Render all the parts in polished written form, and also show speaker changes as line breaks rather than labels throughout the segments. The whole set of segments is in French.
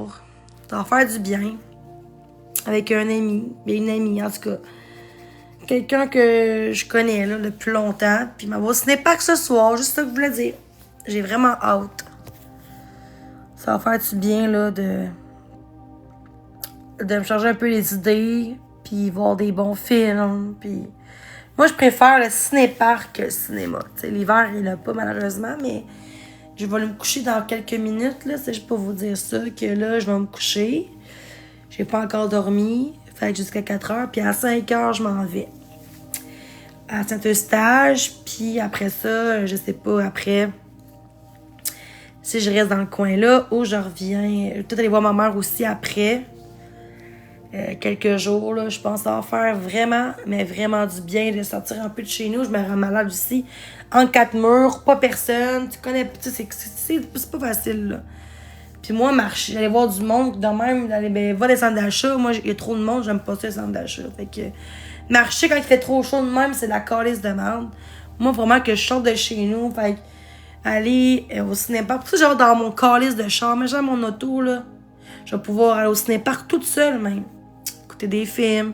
soir. Ça va faire du bien. Avec un ami. Une amie, en tout cas. Quelqu'un que je connais là, depuis longtemps. Puis il m'a dit, ce n'est pas que ce soir. Juste ça que je voulais dire. J'ai vraiment hâte. Ça va faire du bien là, de me changer un peu les idées. Puis voir des bons films. Puis moi, je préfère le ciné-parc que le cinéma. T'sais, l'hiver, il n'y en a pas malheureusement, mais je vais aller me coucher dans quelques minutes. Là. C'est juste pour vous dire ça, que là, je vais me coucher. J'ai pas encore dormi. Fait que jusqu'à 4 heures. Puis à 5 heures, je m'en vais à Saint-Eustache. Puis après ça, je sais pas, après, si je reste dans le coin là, ou je reviens. Je vais peut-être aller voir ma mère aussi après. Quelques jours, là, je pense que ça va faire vraiment, mais vraiment du bien de sortir un peu de chez nous. Je me rends malade aussi. En 4 murs, pas personne. Tu connais, tu sais, c'est pas facile, là. Puis moi, marcher, j'allais voir du monde, de même, va des centres d'achat. Moi, il y a trop de monde, j'aime pas ça, les centres d'achat. Fait que marcher quand il fait trop chaud de même, c'est de la calice de merde. Moi, vraiment que je sorte de chez nous, fait que aller au cinéma. Pour ça, genre dans mon calice de char, mais j'ai mon auto, là. Je vais pouvoir aller au cinéma toute seule, même. Écouter des films.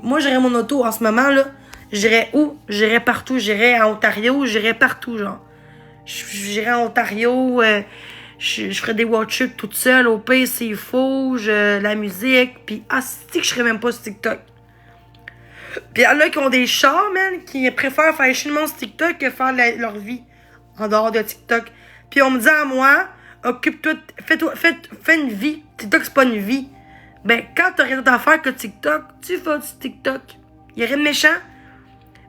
Moi, j'aurais mon auto en ce moment, là. J'irais où? J'irais partout. J'irais en Ontario, j'irais partout, genre. J'irais en Ontario, je ferais des watch-ups toute seule. Au pire, s'il faut, la musique. Puis, c'est que je serais même pas sur TikTok. Puis, il y en a qui ont des chars, man, qui préfèrent faire chinement sur TikTok que faire leur vie en dehors de TikTok. Puis, on me dit à moi, occupe-toi, fais une vie. TikTok, c'est pas une vie. Ben, quand t'as rien d'autre à faire que TikTok, tu fais du TikTok. Il y a rien de méchant.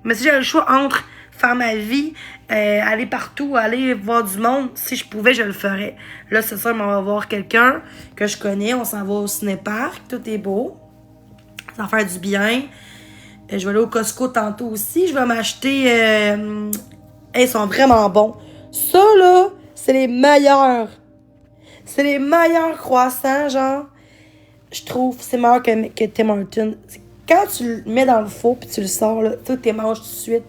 Mais si j'avais le choix entre faire ma vie, aller partout, aller voir du monde, si je pouvais, je le ferais. Là, c'est ça, on va voir quelqu'un que je connais. On s'en va au ciné-parc. Tout est beau. Ça va faire du bien. Je vais aller au Costco tantôt aussi. Je vais m'acheter... ils sont vraiment bons. Ça, là, c'est les meilleurs. C'est les meilleurs croissants, genre. Je trouve c'est meilleur que Tim Hortons. Quand tu le mets dans le four puis tu le sors, là, tu les manges tout de suite.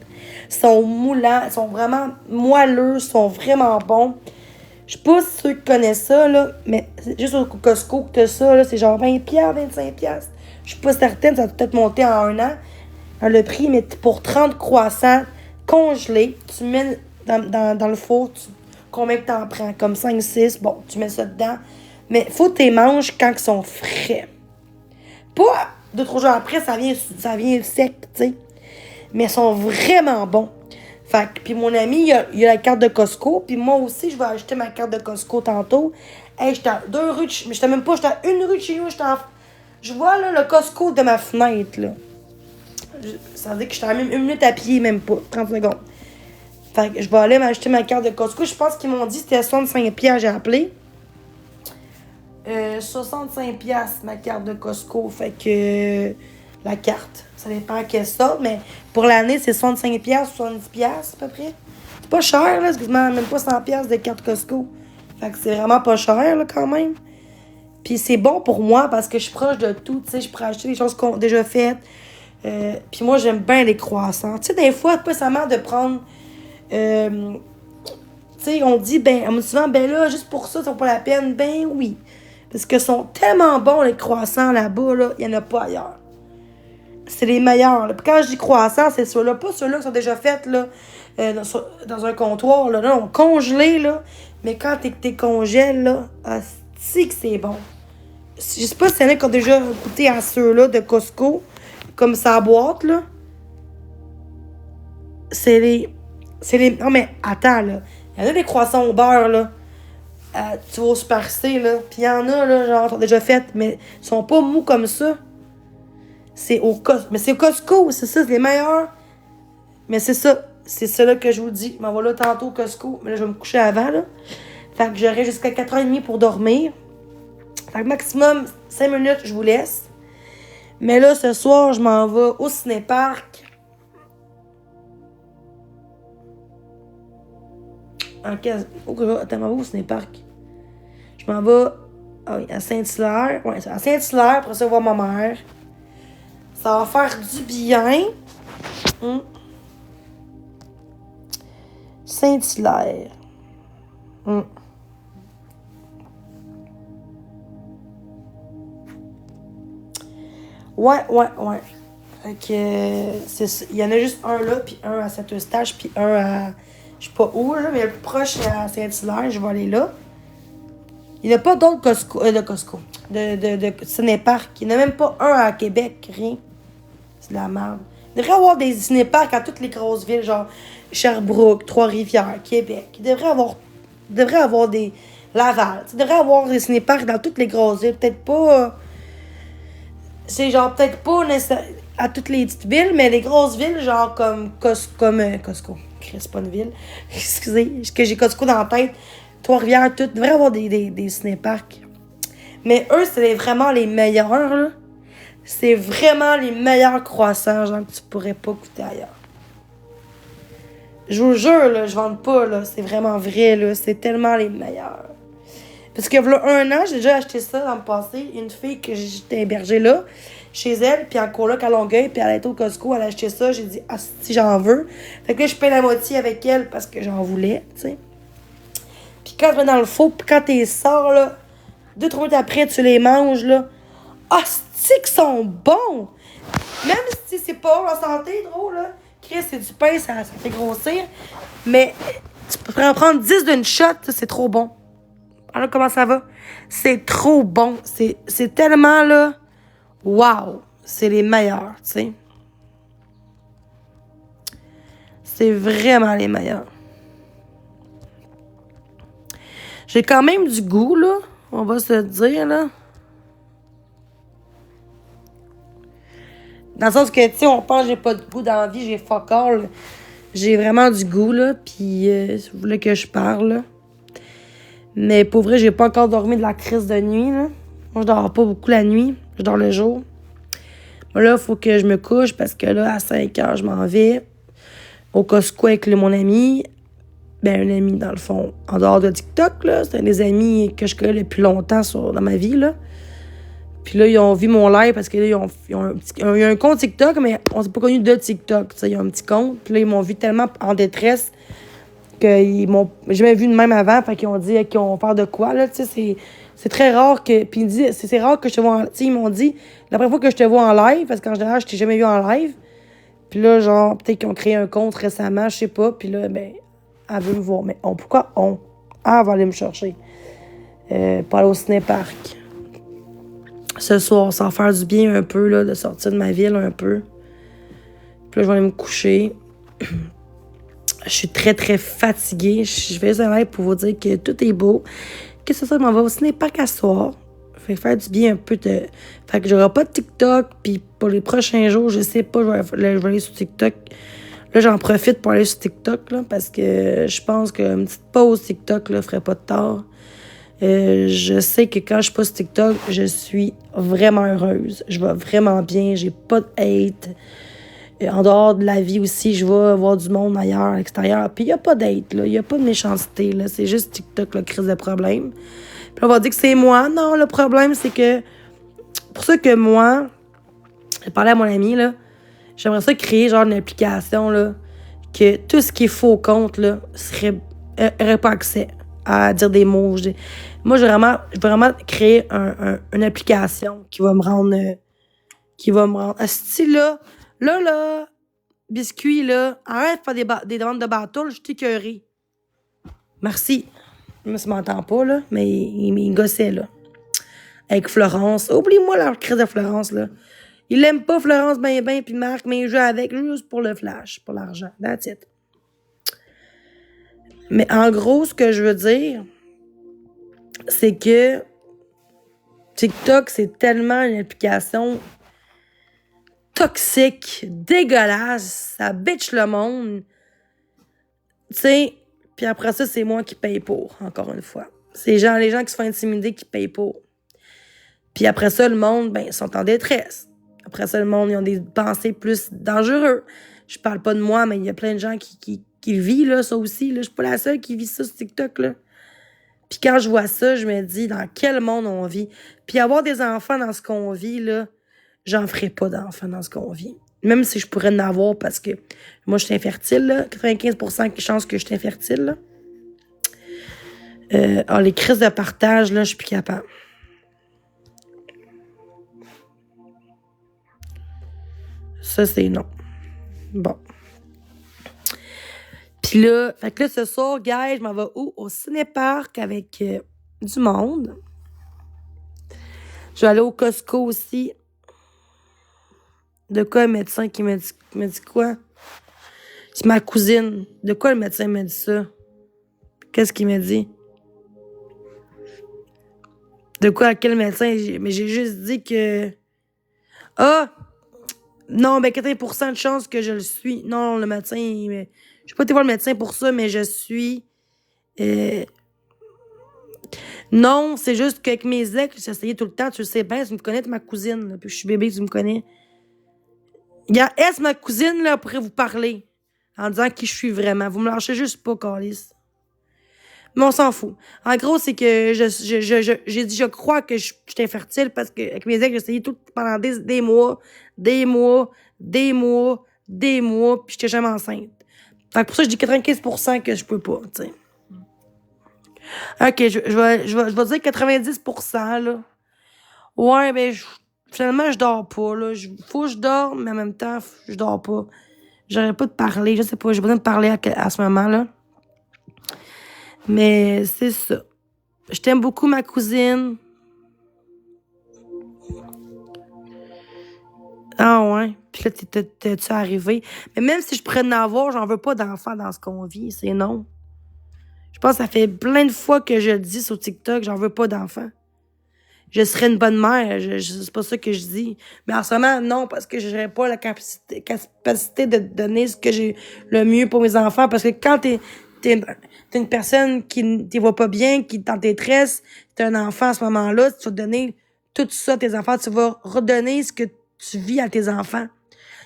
Ils sont moulants, ils sont vraiment moelleux, ils sont vraiment bons. Je sais pas si ceux qui connaissent ça, là, mais juste au Costco que t'as ça, là, c'est genre 20$, 25$. Je suis pas certaine, ça va peut-être monter en un an. Le prix, mais pour 30 croissants congelés, tu mets dans le four, combien que t'en prends? Comme 5, 6, bon, tu mets ça dedans. Mais faut que tu les manges quand ils sont frais. Pas 2-3 jours après, ça vient sec, tu sais. Mais ils sont vraiment bons. Fait que, puis mon ami, il a la carte de Costco. Puis moi aussi, je vais acheter ma carte de Costco tantôt. Hey, j'étais à 2 rues de chez... Mais j'étais même pas, j'étais à 1 rue de chez nous. Je vois là, le Costco de ma fenêtre, là. Ça veut dire que j'étais à même 1 minute à pied, même pas. 30 secondes. Fait que je vais aller m'acheter ma carte de Costco. Je pense qu'ils m'ont dit que c'était 65$, j'ai appelé. 65$ ma carte de Costco. Fait que la carte, ça dépend à quelle sorte, mais pour l'année, c'est 65$, 70$ à peu près. C'est pas cher, là, excuse-moi, même pas 100$ de carte Costco. Fait que c'est vraiment pas cher, là, quand même. Puis c'est bon pour moi parce que je suis proche de tout, tu sais, je pourrais acheter des choses qu'on a déjà faites. Puis moi, j'aime bien les croissants. Tu sais, des fois, pas seulement de prendre... tu sais, on dit, on me dit souvent, là, juste pour ça, ça vaut pas la peine. Ben oui. Parce que sont tellement bons, les croissants, là-bas, là, il n'y en a pas ailleurs. C'est les meilleurs, là. Puis quand je dis croissants, c'est ceux-là, pas ceux-là qui sont déjà faits, là, dans un comptoir, là, non, congelés, là. Mais quand t'es congèles, là, c'est que c'est bon. Je sais pas si y en a qui ont déjà goûté à ceux-là de Costco, comme sa boîte, là. C'est les... Non, mais attends, là. Il y en a des croissants au beurre, là. Tu vas au Super C, là. Puis il y en a, là, genre, sont déjà faites, mais ils sont pas mous comme ça. C'est au Costco. Mais c'est au Costco, c'est ça, c'est les meilleurs. Mais c'est ça. C'est ça, là, que je vous dis. Je m'en vais là tantôt au Costco. Mais là, je vais me coucher avant, là. Fait que j'aurai jusqu'à 4h30 pour dormir. Fait que maximum 5 minutes, je vous laisse. Mais là, ce soir, je m'en vais au ciné-parc. Attends, je m'en vais au ciné-parc. Je m'en vais à Saint-Hilaire. Ouais, à Saint-Hilaire pour recevoir ma mère. Ça va faire du bien. Saint-Hilaire. Ouais. Fait que, il y en a juste un là, puis un à Saint-Eustache, puis un à, je sais pas où, là, mais le plus proche, c'est à Saint-Hilaire, je vais aller là. Il n'y a pas d'autres de ciné-parcs. Il n'y en a même pas un à Québec, rien. C'est de la merde. Il devrait y avoir des ciné-parcs à toutes les grosses villes, genre Sherbrooke, Trois-Rivières, Québec. Il devrait avoir des Laval. Il devrait y avoir des ciné-parcs dans toutes les grosses villes. Peut-être pas... c'est genre peut-être pas à toutes les petites villes, mais les grosses villes, genre comme Costco. C'est pas une ville. Excusez, que j'ai Costco dans la tête. Trois-Rivières, tout. Il devrait y avoir des ciné-parcs. Mais eux, c'est vraiment les meilleurs, là. C'est vraiment les meilleurs croissants, genre, que tu pourrais pas goûter ailleurs. Je vous jure, là, je vante pas, là. C'est vraiment vrai, là. C'est tellement les meilleurs. Parce que, voilà, un an, j'ai déjà acheté ça dans le passé. Une fille que j'étais hébergée là, chez elle, puis en coloc à Longueuil, puis elle était au Costco, elle a acheté ça. J'ai dit, ah, si j'en veux. Fait que là, je paye la moitié avec elle parce que j'en voulais, tu sais. Puis quand tu mets dans le four, puis quand tu sors, là, 2-3 minutes après, tu les manges, là. Ah, c'est qu'ils sont bons! Même si c'est pas bon en santé, trop, là. Chris, c'est du pain, ça fait grossir. Mais tu peux en prendre 10 d'une shot, c'est trop bon. Alors, comment ça va? C'est trop bon. C'est tellement, là... Wow! C'est les meilleurs, tu sais. C'est vraiment les meilleurs. J'ai quand même du goût, là. On va se le dire, là. Dans le sens que, tu sais, on pense que j'ai pas de goût dans la vie, j'ai fuck all. J'ai vraiment du goût, là. Puis, si vous voulez que je parle, là. Mais pour vrai, j'ai pas encore dormi de la crise de nuit, là. Moi, je dors pas beaucoup la nuit. Je dors le jour. Moi, là, il faut que je me couche parce que là, à 5 heures, je m'en vais au Costco avec mon ami. Ben, un ami, dans le fond, en dehors de TikTok, là. C'est un des amis que je connais depuis longtemps dans ma vie, là. Puis là, ils ont vu mon live parce que là, ils ont un compte TikTok, mais on s'est pas connu de TikTok. T'sais, ils ont un petit compte. Puis là, ils m'ont vu tellement en détresse qu'ils m'ont jamais vu de même avant. Fait qu'ils ont dit qu'ils vont faire de quoi, là. Tu sais, c'est très rare que... Puis ils disent, c'est rare que je te vois en... Tu sais, ils m'ont dit, la première fois que je te vois en live, parce qu'en général, je t'ai jamais vu en live. Puis là, genre, peut-être qu'ils ont créé un compte récemment, je sais pas. Puis là, ben, elle veut me voir. Mais pourquoi on? Ah, elle va aller me chercher. Pour aller au ciné-parc. Ce soir, ça va faire du bien un peu, là, de sortir de ma ville un peu. Puis là, je vais aller me coucher. Je suis très, très fatiguée. Je vais un live pour vous dire que tout est beau. Que ce soit, je m'en vais au ciné-parc à soir. Fait faire du bien un peu de... Fait que j'aurai pas de TikTok. Puis pour les prochains jours, je sais pas, je vais aller sur TikTok. Là, j'en profite pour aller sur TikTok, là, parce que je pense qu'une petite pause TikTok, là, ferait pas de tort. Je sais que quand je poste TikTok, je suis vraiment heureuse. Je vais vraiment bien. J'ai pas de hate. En dehors de la vie aussi, je vais voir du monde ailleurs, à l'extérieur. Puis il n'y a pas d'hate, là. Il n'y a pas de méchanceté, là. C'est juste TikTok, la crise de problème. Puis on va dire que c'est moi. Non, le problème, c'est que... Pour ça que moi, j'ai parlé à mon ami, là. J'aimerais ça créer, genre, une application, là. Que tout ce qui est faux compte, là, aurait pas accès à dire des mots. Moi, je vais vraiment créer une application qui va me rendre... Asti, là, biscuit, là, arrête de faire des demandes de bateau, je t'ai écœurée. Merci. Moi, ça m'entend pas, là, mais il gossait, là. Avec Florence. Oublie-moi la crise de Florence, là. Il aime pas Florence ben, puis Marc, mais il joue avec juste pour le flash, pour l'argent. That's it. Mais en gros, ce que je veux dire, c'est que TikTok, c'est tellement une application toxique, dégueulasse, ça bitch le monde. Tu sais, puis après ça, c'est moi qui paye pour, encore une fois. C'est les gens qui se font intimider qui payent pour. Puis après ça, le monde, ben, ils sont en détresse. Après ça, le monde, ils ont des pensées plus dangereuses. Je parle pas de moi, mais il y a plein de gens qui vivent, là, ça aussi. Là. Je suis pas la seule qui vit ça sur TikTok, là. Puis quand je vois ça, je me dis, dans quel monde on vit? Puis avoir des enfants dans ce qu'on vit, là, j'en ferai pas d'enfants dans ce qu'on vit. Même si je pourrais en avoir parce que moi, je suis infertile, là. 95% de chances que je suis infertile, là. Les crises de partage, là, je suis plus capable. Ça, c'est non. Bon. Puis là, fait que là, ce soir, gars, je m'en vais où? Au ciné-parc avec du monde. Je vais aller au Costco aussi. De quoi, le médecin qui m'a dit quoi? C'est ma cousine. De quoi le médecin m'a dit ça? Qu'est-ce qu'il m'a dit? De quoi, à quel médecin? Mais j'ai juste dit que... Ah! Non, ben 80% de chance que je le suis. Non, le médecin... Je vais pas été voir le médecin pour ça, mais je suis... Non, c'est juste qu'avec mes ex, j'essayais tout le temps. Tu le sais bien, tu me connais, t'es ma cousine. Là, puis je suis bébé, tu me connais. Regarde, est-ce ma cousine, là, pourrait vous parler en disant qui je suis vraiment. Vous me lâchez juste pas, Calice. Mais on s'en fout. En gros, c'est que j'ai dit, je crois que je suis infertile parce que avec mes ex, j'ai essayé tout pendant des mois, puis j'étais jamais enceinte. Fait que pour ça, je dis 95% que je peux pas, tu sais. OK, je vais dire 90%, là. Ouais, ben, finalement, je dors pas, là. Faut que je dorme, mais en même temps, je dors pas. J'aurais pas de parler, je sais pas, j'ai besoin de parler à ce moment-là. Mais c'est ça. Je t'aime beaucoup, ma cousine. Ah ouais. Puis là, t'es-tu arrivé? Mais même si je pourrais en avoir, j'en veux pas d'enfants dans ce qu'on vit. C'est non. Je pense que ça fait plein de fois que je le dis sur TikTok, j'en veux pas d'enfants. Je serais une bonne mère. C'est pas ça que je dis. Mais en ce moment, non, parce que j'aurais pas la capacité de donner ce que j'ai le mieux pour mes enfants. Parce que quand t'es une personne qui ne va pas bien, qui est en détresse, t'es un enfant à ce moment-là, tu vas donner tout ça à tes enfants. Tu vas redonner ce que tu vis à tes enfants.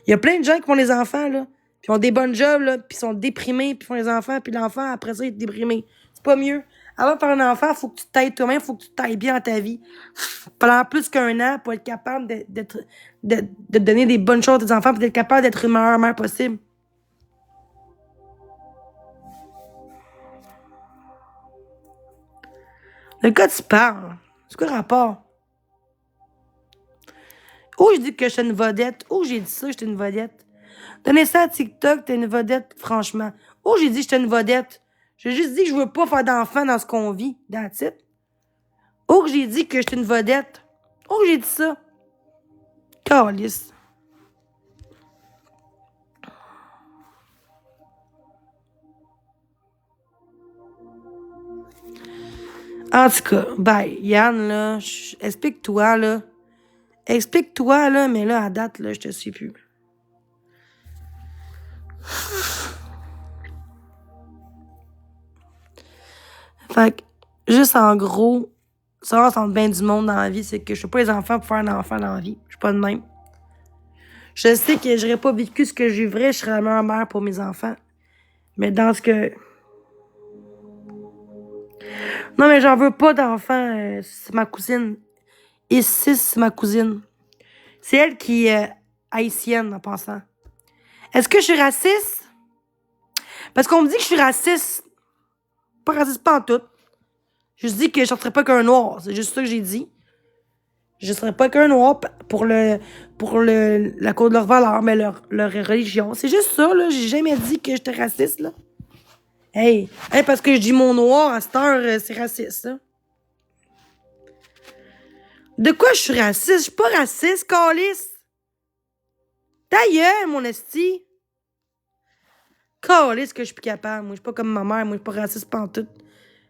Il y a plein de gens qui font les enfants, là, puis ont des bonnes jobs, là, puis sont déprimés, puis font les enfants, puis l'enfant, après ça, il est déprimé. C'est pas mieux. Avant de faire un enfant, faut que tu t'aides toi-même, faut que tu t'ailles bien dans ta vie. Pendant plus qu'un an, pour être capable de donner des bonnes choses à tes enfants, pour être capable d'être une meilleure mère possible. Le gars, tu parles. C'est quoi le rapport? Ou je dis que j'étais une vedette, ou j'ai dit ça, j'étais une vedette. Donnez ça à TikTok, t'es une vedette, franchement. Ou j'ai dit que j'étais une vedette. J'ai juste dit que je veux pas faire d'enfants dans ce qu'on vit, that's it. Ou que j'ai dit que j'étais une vedette. Ou que j'ai dit ça. Calisse. En tout cas, bye. Yann, là, explique-toi, là. Explique-toi, là, mais là, à date, là, je te suis plus. Fait que, juste en gros, ça va entre bien du monde dans la vie, c'est que je suis pas les enfants pour faire un enfant dans la vie. Je suis pas de même. Je sais que j'aurais pas vécu ce que je vivrais, je serais la meilleure mère pour mes enfants. Mais dans ce que... Non, mais j'en veux pas d'enfants, c'est ma cousine. Ici, c'est ma cousine. C'est elle qui est haïtienne, en passant. Est-ce que je suis raciste? Parce qu'on me dit que je suis raciste. Pas raciste, pas en tout. Je dis que je sortirais pas qu'un noir. C'est juste ça que j'ai dit. Je serais pas qu'un noir pour la cause de leur valeur, mais leur religion. C'est juste ça, là. J'ai jamais dit que j'étais raciste, là. Hey, parce que je dis mon noir à cette heure, c'est raciste, là. De quoi je suis raciste? Je suis pas raciste, câlisse. Ta gueule, mon esti. Câlisse que je suis plus capable. Moi, je suis pas comme ma mère. Moi, je suis pas raciste pantoute.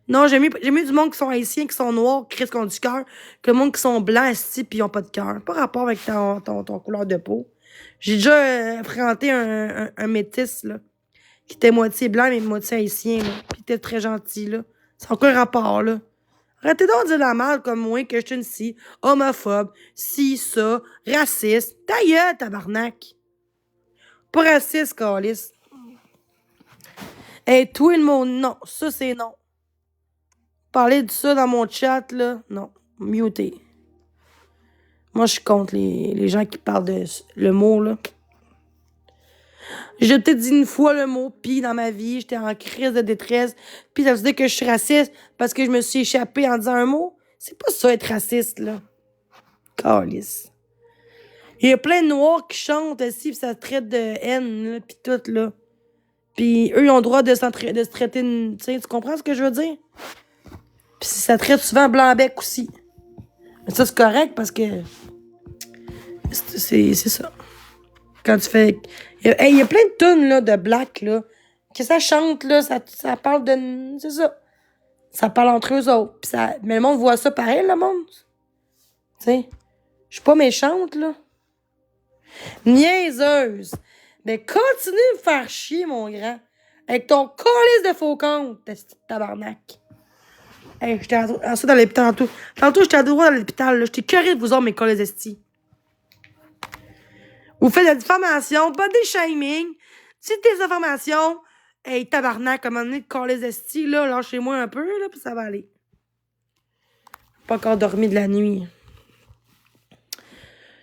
Non, j'aime mieux du monde qui sont haïtiens, qui sont noirs, qui ont du cœur, que le monde qui sont blancs, esti, pis ils ont pas de cœur. Pas rapport avec ton couleur de peau. J'ai déjà fréquenté un métis, là, qui était moitié blanc, mais moitié haïtien, là. Pis il était très gentil, là. C'est encore un rapport, là. Arrêtez donc de dire la merde comme moi, que je suis une ci, homophobe, ci, ça, raciste. Ta gueule, tabarnak. Pas raciste, câlisse. Hey, toi, le mot non. Ça, c'est non. Parler de ça dans mon chat, là, non. Muté. Moi, je suis contre les gens qui parlent de le mot, là. J'ai peut-être dit une fois le mot pis dans ma vie, j'étais en crise de détresse, pis ça veut dire que je suis raciste parce que je me suis échappée en disant un mot. C'est pas ça être raciste, là. Calice. Il y a plein de noirs qui chantent aussi, pis ça traite de haine, là, pis tout, là. Pis eux, ils ont le droit de se traiter une... Tu sais, tu comprends ce que je veux dire? Pis ça traite souvent blanc-bec aussi. Mais ça, c'est correct parce que... C'est ça. Quand tu fais... Il y a plein de tunes, là, de black, là. Que ça chante, là, ça parle de... C'est ça. Ça parle entre eux autres. Pis ça... Mais le monde voit ça pareil, le monde. Tu sais. Je suis pas méchante, là. Niaiseuse. Mais continue de me faire chier, mon grand. Avec ton colis de faux compte, tabarnak. Hey, j'étais ensuite dans l'hôpital tantôt. Tantôt, j'étais à droit dans l'hôpital, là. J'étais curé de vous autres, mes colis esti. Vous faites de la diffamation, pas des shaming. Si des informations, hey, tabarnak, à un moment donné, de colis esti, là, lâchez-moi un peu, là, puis ça va aller. Pas encore dormi de la nuit.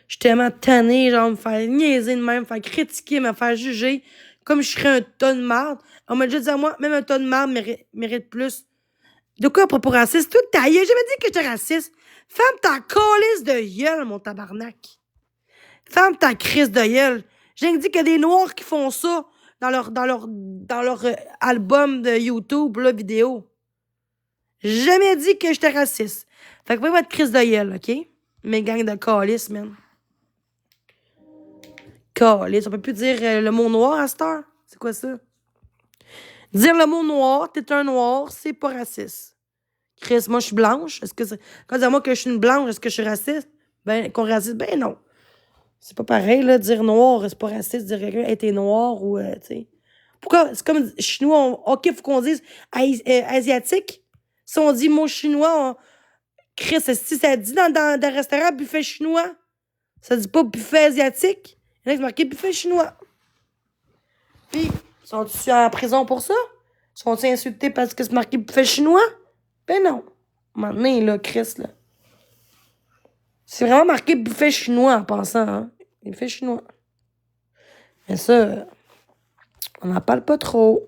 Je suis tellement tannée, genre, me faire niaiser de même, me faire critiquer, me faire juger, comme je serais un tas de marde. On m'a déjà dit à moi, même un tas de marde mérite plus. De quoi à propos raciste? Tout ta gueule, j'ai jamais dit que j'étais raciste. Ferme ta calisse de gueule, mon tabarnak. Ferme ta crise de gueule. J'ai dit qu'il y a des noirs qui font ça dans leur album de YouTube, là, vidéo. J'ai jamais dit que j'étais raciste. Fait que vous votre crise de gueule, OK? Mes gangs de calice, man. Calice, on peut plus dire le mot noir à cette heure. C'est quoi ça? Dire le mot noir, t'es un noir, c'est pas raciste. Chris, moi je suis blanche. Est-ce que c'est. Quand dire moi que je suis une blanche, est-ce que je suis raciste? Ben, qu'on raciste, ben non. C'est pas pareil, là, dire noir, c'est pas raciste, dire quelqu'un était noir ou, tu sais. Pourquoi? C'est comme chinois, OK, faut qu'on dise asiatique. Si on dit mot chinois, Chris, si ça dit dans un restaurant buffet chinois, ça dit pas buffet asiatique. Il y en a qui marqué buffet chinois. Puis, sont-ils en prison pour ça? Sont-ils insultés parce que c'est marqué buffet chinois? Ben non. Maintenant, là, Chris, là. C'est vraiment marqué buffet chinois en pensant, hein. Buffet chinois. Mais ça, on n'en parle pas trop.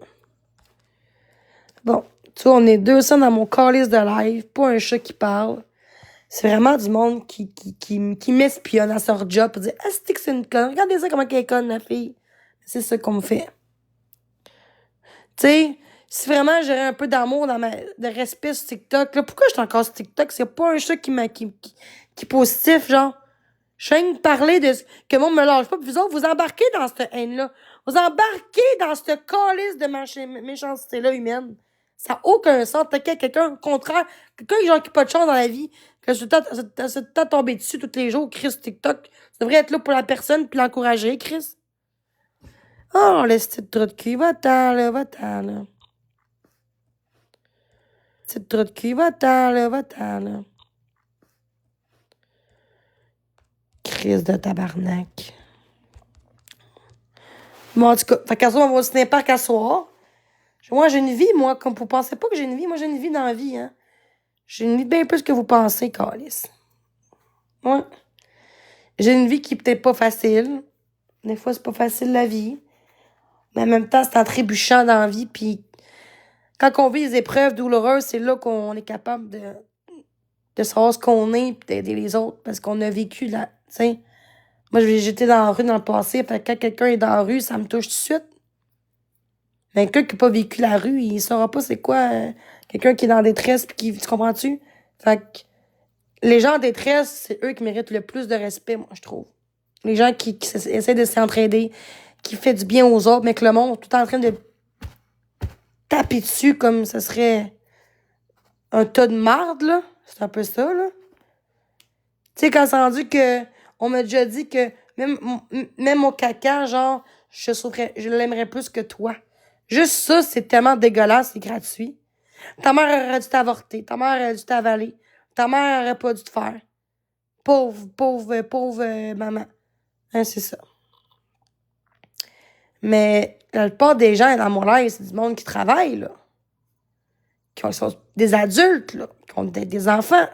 Bon, tu vois, on est 200 dans mon calice de live, pas un chat qui parle. C'est vraiment du monde qui m'espionne à leur job pour dire « Ah, c'est que c'est une conne. Regardez ça, comment elle est conne, la fille. » C'est ça qu'on me fait. Tu sais, si vraiment j'aurais un peu d'amour, de respect sur TikTok, là, pourquoi je suis encore sur TikTok? C'est pas un chat qui est positif, genre. Je viens de parler de que le monde me lâche pas, puis vous autres, vous embarquez dans cette haine-là. Vous embarquez dans cette calice de méchanceté-là humaine. Ça n'a aucun sens. T'as quelqu'un, au contraire, quelqu'un genre, qui n'a pas de chance dans la vie, que je suis tout tomber dessus tous les jours, Chris, TikTok. Tu devrais être là pour la personne puis l'encourager, Chris. Oh, laisse cette trou de cul, va-t'en, là, va-t'en, là. Petite trou de cul, va-t'en, là, va-t'en, là. Crise de tabarnak. Bon, en tout cas, fait qu'à soir, on va au ciné-parc à soir. Moi, j'ai une vie, moi, comme vous pensez pas que j'ai une vie. Moi, j'ai une vie dans la vie, hein. J'ai une vie bien plus que vous pensez, câlisse. Ouais. J'ai une vie qui est peut-être pas facile. Des fois, c'est pas facile, la vie. Mais en même temps, c'est en trébuchant dans la vie. Puis, quand on vit des épreuves douloureuses, c'est là qu'on est capable de savoir ce qu'on est puis d'aider les autres. Parce qu'on a vécu là, tu sais. Moi, j'étais dans la rue dans le passé. Fait que quand quelqu'un est dans la rue, ça me touche tout de suite. Mais quelqu'un qui n'a pas vécu la rue, il saura pas c'est quoi quelqu'un qui est dans la détresse pis qui. Tu comprends-tu? Fait que les gens en détresse, c'est eux qui méritent le plus de respect, moi, je trouve. Les gens qui essaient de s'entraider, qui fait du bien aux autres, mais que le monde est tout en train de taper dessus comme ce serait un tas de marde, là. C'est un peu ça, là. Tu sais, quand c'est rendu que on m'a déjà dit que même mon caca, genre, je l'aimerais plus que toi. Juste ça, c'est tellement dégueulasse et gratuit. Ta mère aurait dû t'avorter. Ta mère aurait dû t'avaler. Ta mère aurait pas dû te faire. Pauvre maman. Hein, c'est ça. Mais la plupart des gens dans mon live, c'est du monde qui travaille, là. Qui sont des adultes, là. Qui ont des enfants.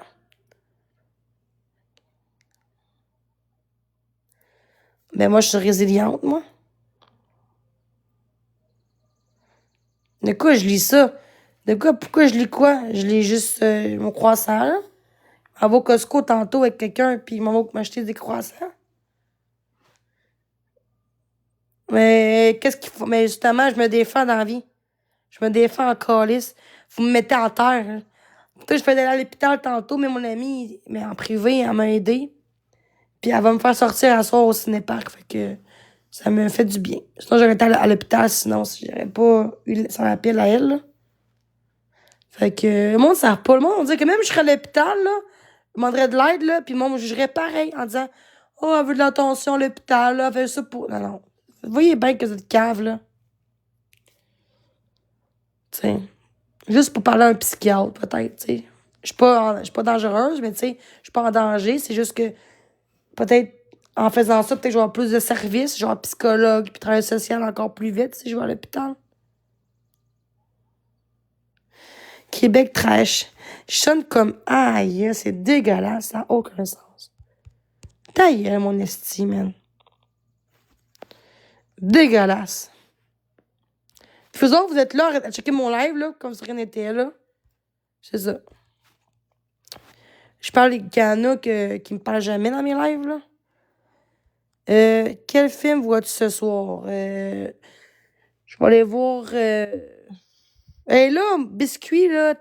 Mais moi, je suis résiliente, moi. De quoi je lis ça? Pourquoi je lis quoi? Je lis juste mon croissant, là. On va au Costco tantôt avec quelqu'un, puis il m'en va m'acheter des croissants. Mais qu'est-ce qu'il faut? Mais justement, je me défends dans la vie. Je me défends en calice. Vous me mettez à terre. Là. Tu sais, je faisais aller à l'hôpital tantôt, mais mon amie, mais en privé, elle m'a aidé. Puis elle va me faire sortir à soir au cinéparc. Fait que ça me fait du bien. Sinon, j'aurais été à l'hôpital, sinon, si j'aurais pas eu son appel à elle. Là. Fait que le monde ne savent pas. Le monde, on dit que même je serais à l'hôpital, là, je demanderais de l'aide, là, puis moi, je jugerais pareil en disant oh, elle veut de l'attention à l'hôpital, là, elle fait ça pour. Non, non. Vous voyez bien que vous êtes cave, là. Tu sais. Juste pour parler à un psychiatre, peut-être, tu sais. Je suis pas dangereuse, mais tu sais, je suis pas en danger. C'est juste que peut-être en faisant ça, peut-être que je vais avoir plus de services, genre psychologue, puis travail social encore plus vite si je vais à l'hôpital. Québec trash. Je sonne comme aïe, c'est dégueulasse, ça n'a aucun sens. Ta gueule, mon esti, man. Dégueulasse. Faisons, vous êtes là à checker mon live, là, comme si rien n'était là. C'est ça. Je parle qu'il y en a qui me parlent jamais dans mes lives, là. Quel film vois-tu ce soir? Je vais aller voir... Hey, là, biscuit, là,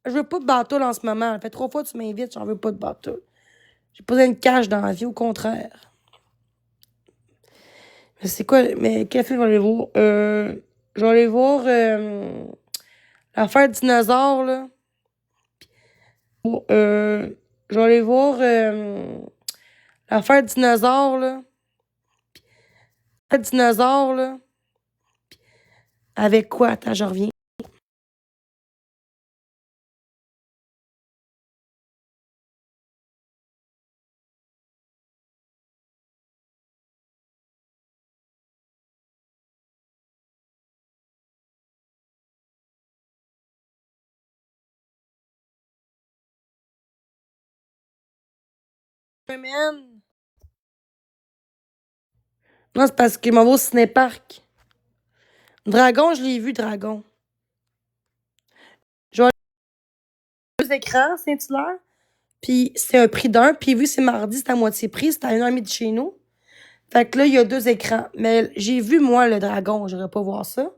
je veux pas de bateau en ce moment. Ça fait 3 fois que tu m'invites, j'en veux pas de bateau. J'ai pas besoin de cash dans la vie, au contraire. Mais c'est quoi? Mais quel film je vais aller voir? Je vais aller voir l'affaire dinosaure, là. Je vais aller voir l'affaire dinosaure, là. L'affaire dinosaure, là. Avec quoi? Attends, je reviens. Man. Non, c'est parce qu'il m'en va au cinéparc. Dragon, je l'ai vu, Dragon. Je vais aller 2 écrans, Saint-Hilaire. Puis c'est un prix d'un. Puis vu que c'est mardi, c'est à moitié prix. C'est à 1h30 de chez nous. Fait que là, il y a 2 écrans. Mais j'ai vu, moi, le Dragon. J'aurais pas voir ça.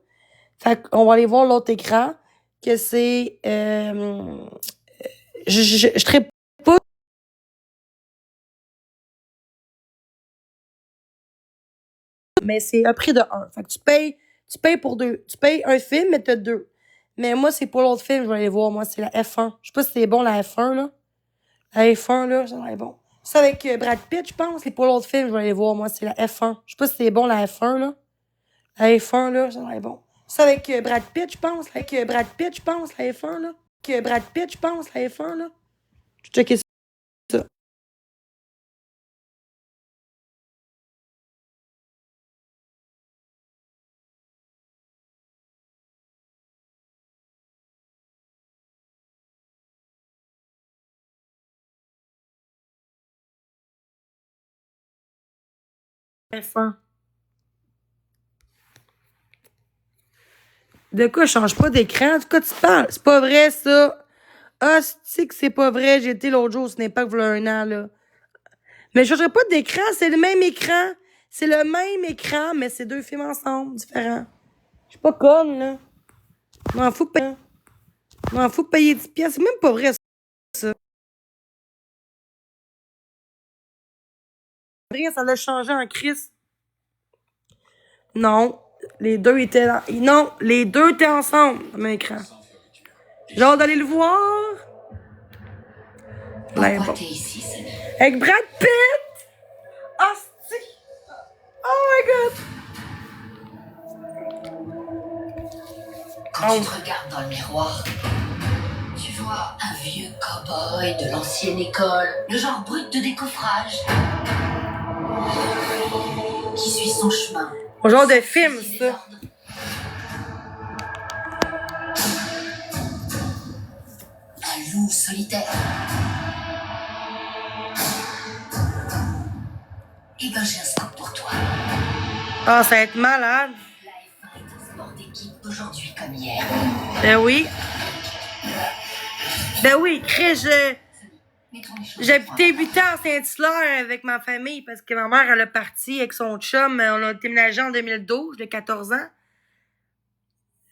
Fait qu'on va aller voir l'autre écran. Que c'est... je traite pas... Mais c'est un prix de 1. Fait que tu payes pour 2. Tu payes un film, mais t'as 2. Mais moi, c'est pour l'autre film, je vais aller voir. Moi, c'est la F1. Je sais pas si c'est bon, la F1, là. La F1, là, ça va être bon. C'est avec Brad Pitt, je pense. C'est pour l'autre film, je vais aller voir. Moi, c'est la F1. Je sais pas si c'est bon, la F1, là. La F1, là, ça va être bon. C'est avec Brad Pitt, je pense. Avec Brad Pitt, je pense, la F1, là. Avec Brad Pitt, je pense, la F1, là. Je checker ça. F1. De quoi je change pas d'écran? De quoi tu parles? C'est pas vrai, ça. Ah, c'est pas vrai. J'ai été l'autre jour, ce n'est pas que voilà un an, là. Mais je changerai pas d'écran, c'est le même écran. C'est le même écran, mais c'est 2 films ensemble, différents. Je suis pas conne, là. Je m'en fous de payer. Je m'en fous de payer 10 piastres. C'est même pas vrai, ça. Rien, ça l'a changé en crise. Non. Les deux étaient dans... Non, les deux étaient ensemble, dans le même écran. J'ai hâte d'aller le voir. Là, bon. Avec Brad Pitt! Hostie! Oh my god!
Quand tu te regardes dans le miroir, tu vois un vieux cow-boy de l'ancienne école, le genre brut de décoffrage, qui suit son chemin.
Au genre de film, ça.
Un loup solitaire. Eh ben, j'ai un scoop pour toi.
Ah, ça va être malade.
La F1 est un sport d'équipe aujourd'hui comme hier.
Ben oui. Ben oui, Chris,
Mets-toi les choses.
J'habitais 8 ans à Saint-Hilaire avec ma famille parce que ma mère, elle a parti avec son chum. On a déménagé en 2012, j'ai 14 ans.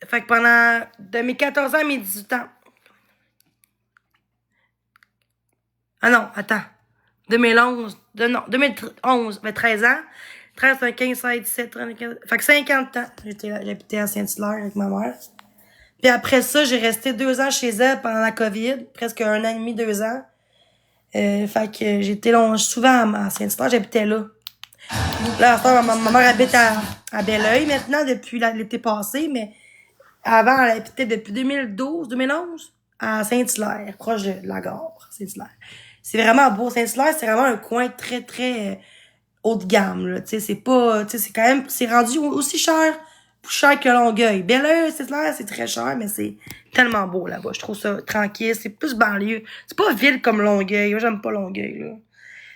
Fait que pendant de mes 14 ans à mes 18 ans. Ah non, attends. 2011. Non, 2011. 13 ans. 13, 15, 16, 17, 30, 15. Fait que 50 ans. J'habitais à Saint-Hilaire avec ma mère. Puis après ça, j'ai resté 2 ans chez elle pendant la COVID. Presque 1 an et demi, 2 ans. Fait que j'étais souvent à Saint-Hilaire, j'habitais là. Là, ma mère habite à Belleuil maintenant depuis l'été passé, mais avant, elle habitait depuis 2012, 2011 à Saint-Hilaire, proche de la gare, Saint-Hilaire. C'est vraiment beau. Saint-Hilaire, c'est vraiment un coin très, très haut de gamme, là. Tu sais, c'est pas, tu sais, c'est quand même, c'est rendu aussi cher, plus cher que Longueuil. Belleuil, Saint-Hilaire, c'est très cher, mais c'est tellement beau là-bas. Je trouve ça tranquille. C'est plus banlieue. C'est pas ville comme Longueuil. Moi, j'aime pas Longueuil, là.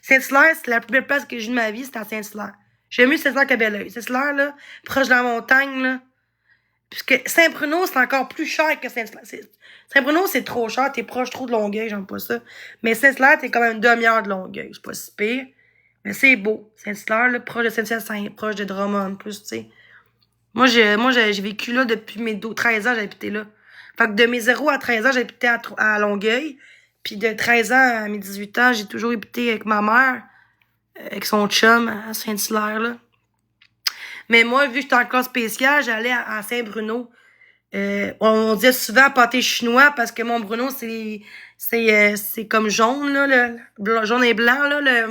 Saint-Hilaire, c'est la plus belle place que j'ai eu de ma vie, c'était à Saint-Hilaire. J'aime mieux Saint-Hilaire qu'à Belleuil. Saint-Hilaire, là, proche de la montagne, là. Puisque Saint-Bruno, c'est encore plus cher que Saint-Hilaire. Saint-Bruno, c'est trop cher. T'es proche trop de Longueuil, j'aime pas ça. Mais Saint-Hilaire, t'es quand même une demi-heure de Longueuil. C'est pas si pire. Mais c'est beau. Saint-Hilaire, là, proche de Saint-Hyacinthe, proche de Drummond, plus, tu sais. Moi, j'ai vécu là depuis mes 13 ans, j'ai habité là. Fait que de mes 0 à 13 ans, j'ai habité à Longueuil. Puis de 13 ans à mes 18 ans, j'ai toujours habité avec ma mère, avec son chum à Saint-Hilaire, là. Mais moi, vu que j'étais en classe spéciale, j'allais à Saint-Bruno. On disait souvent pâté chinois parce que mon Bruno, c'est comme jaune, là, jaune et blanc, là,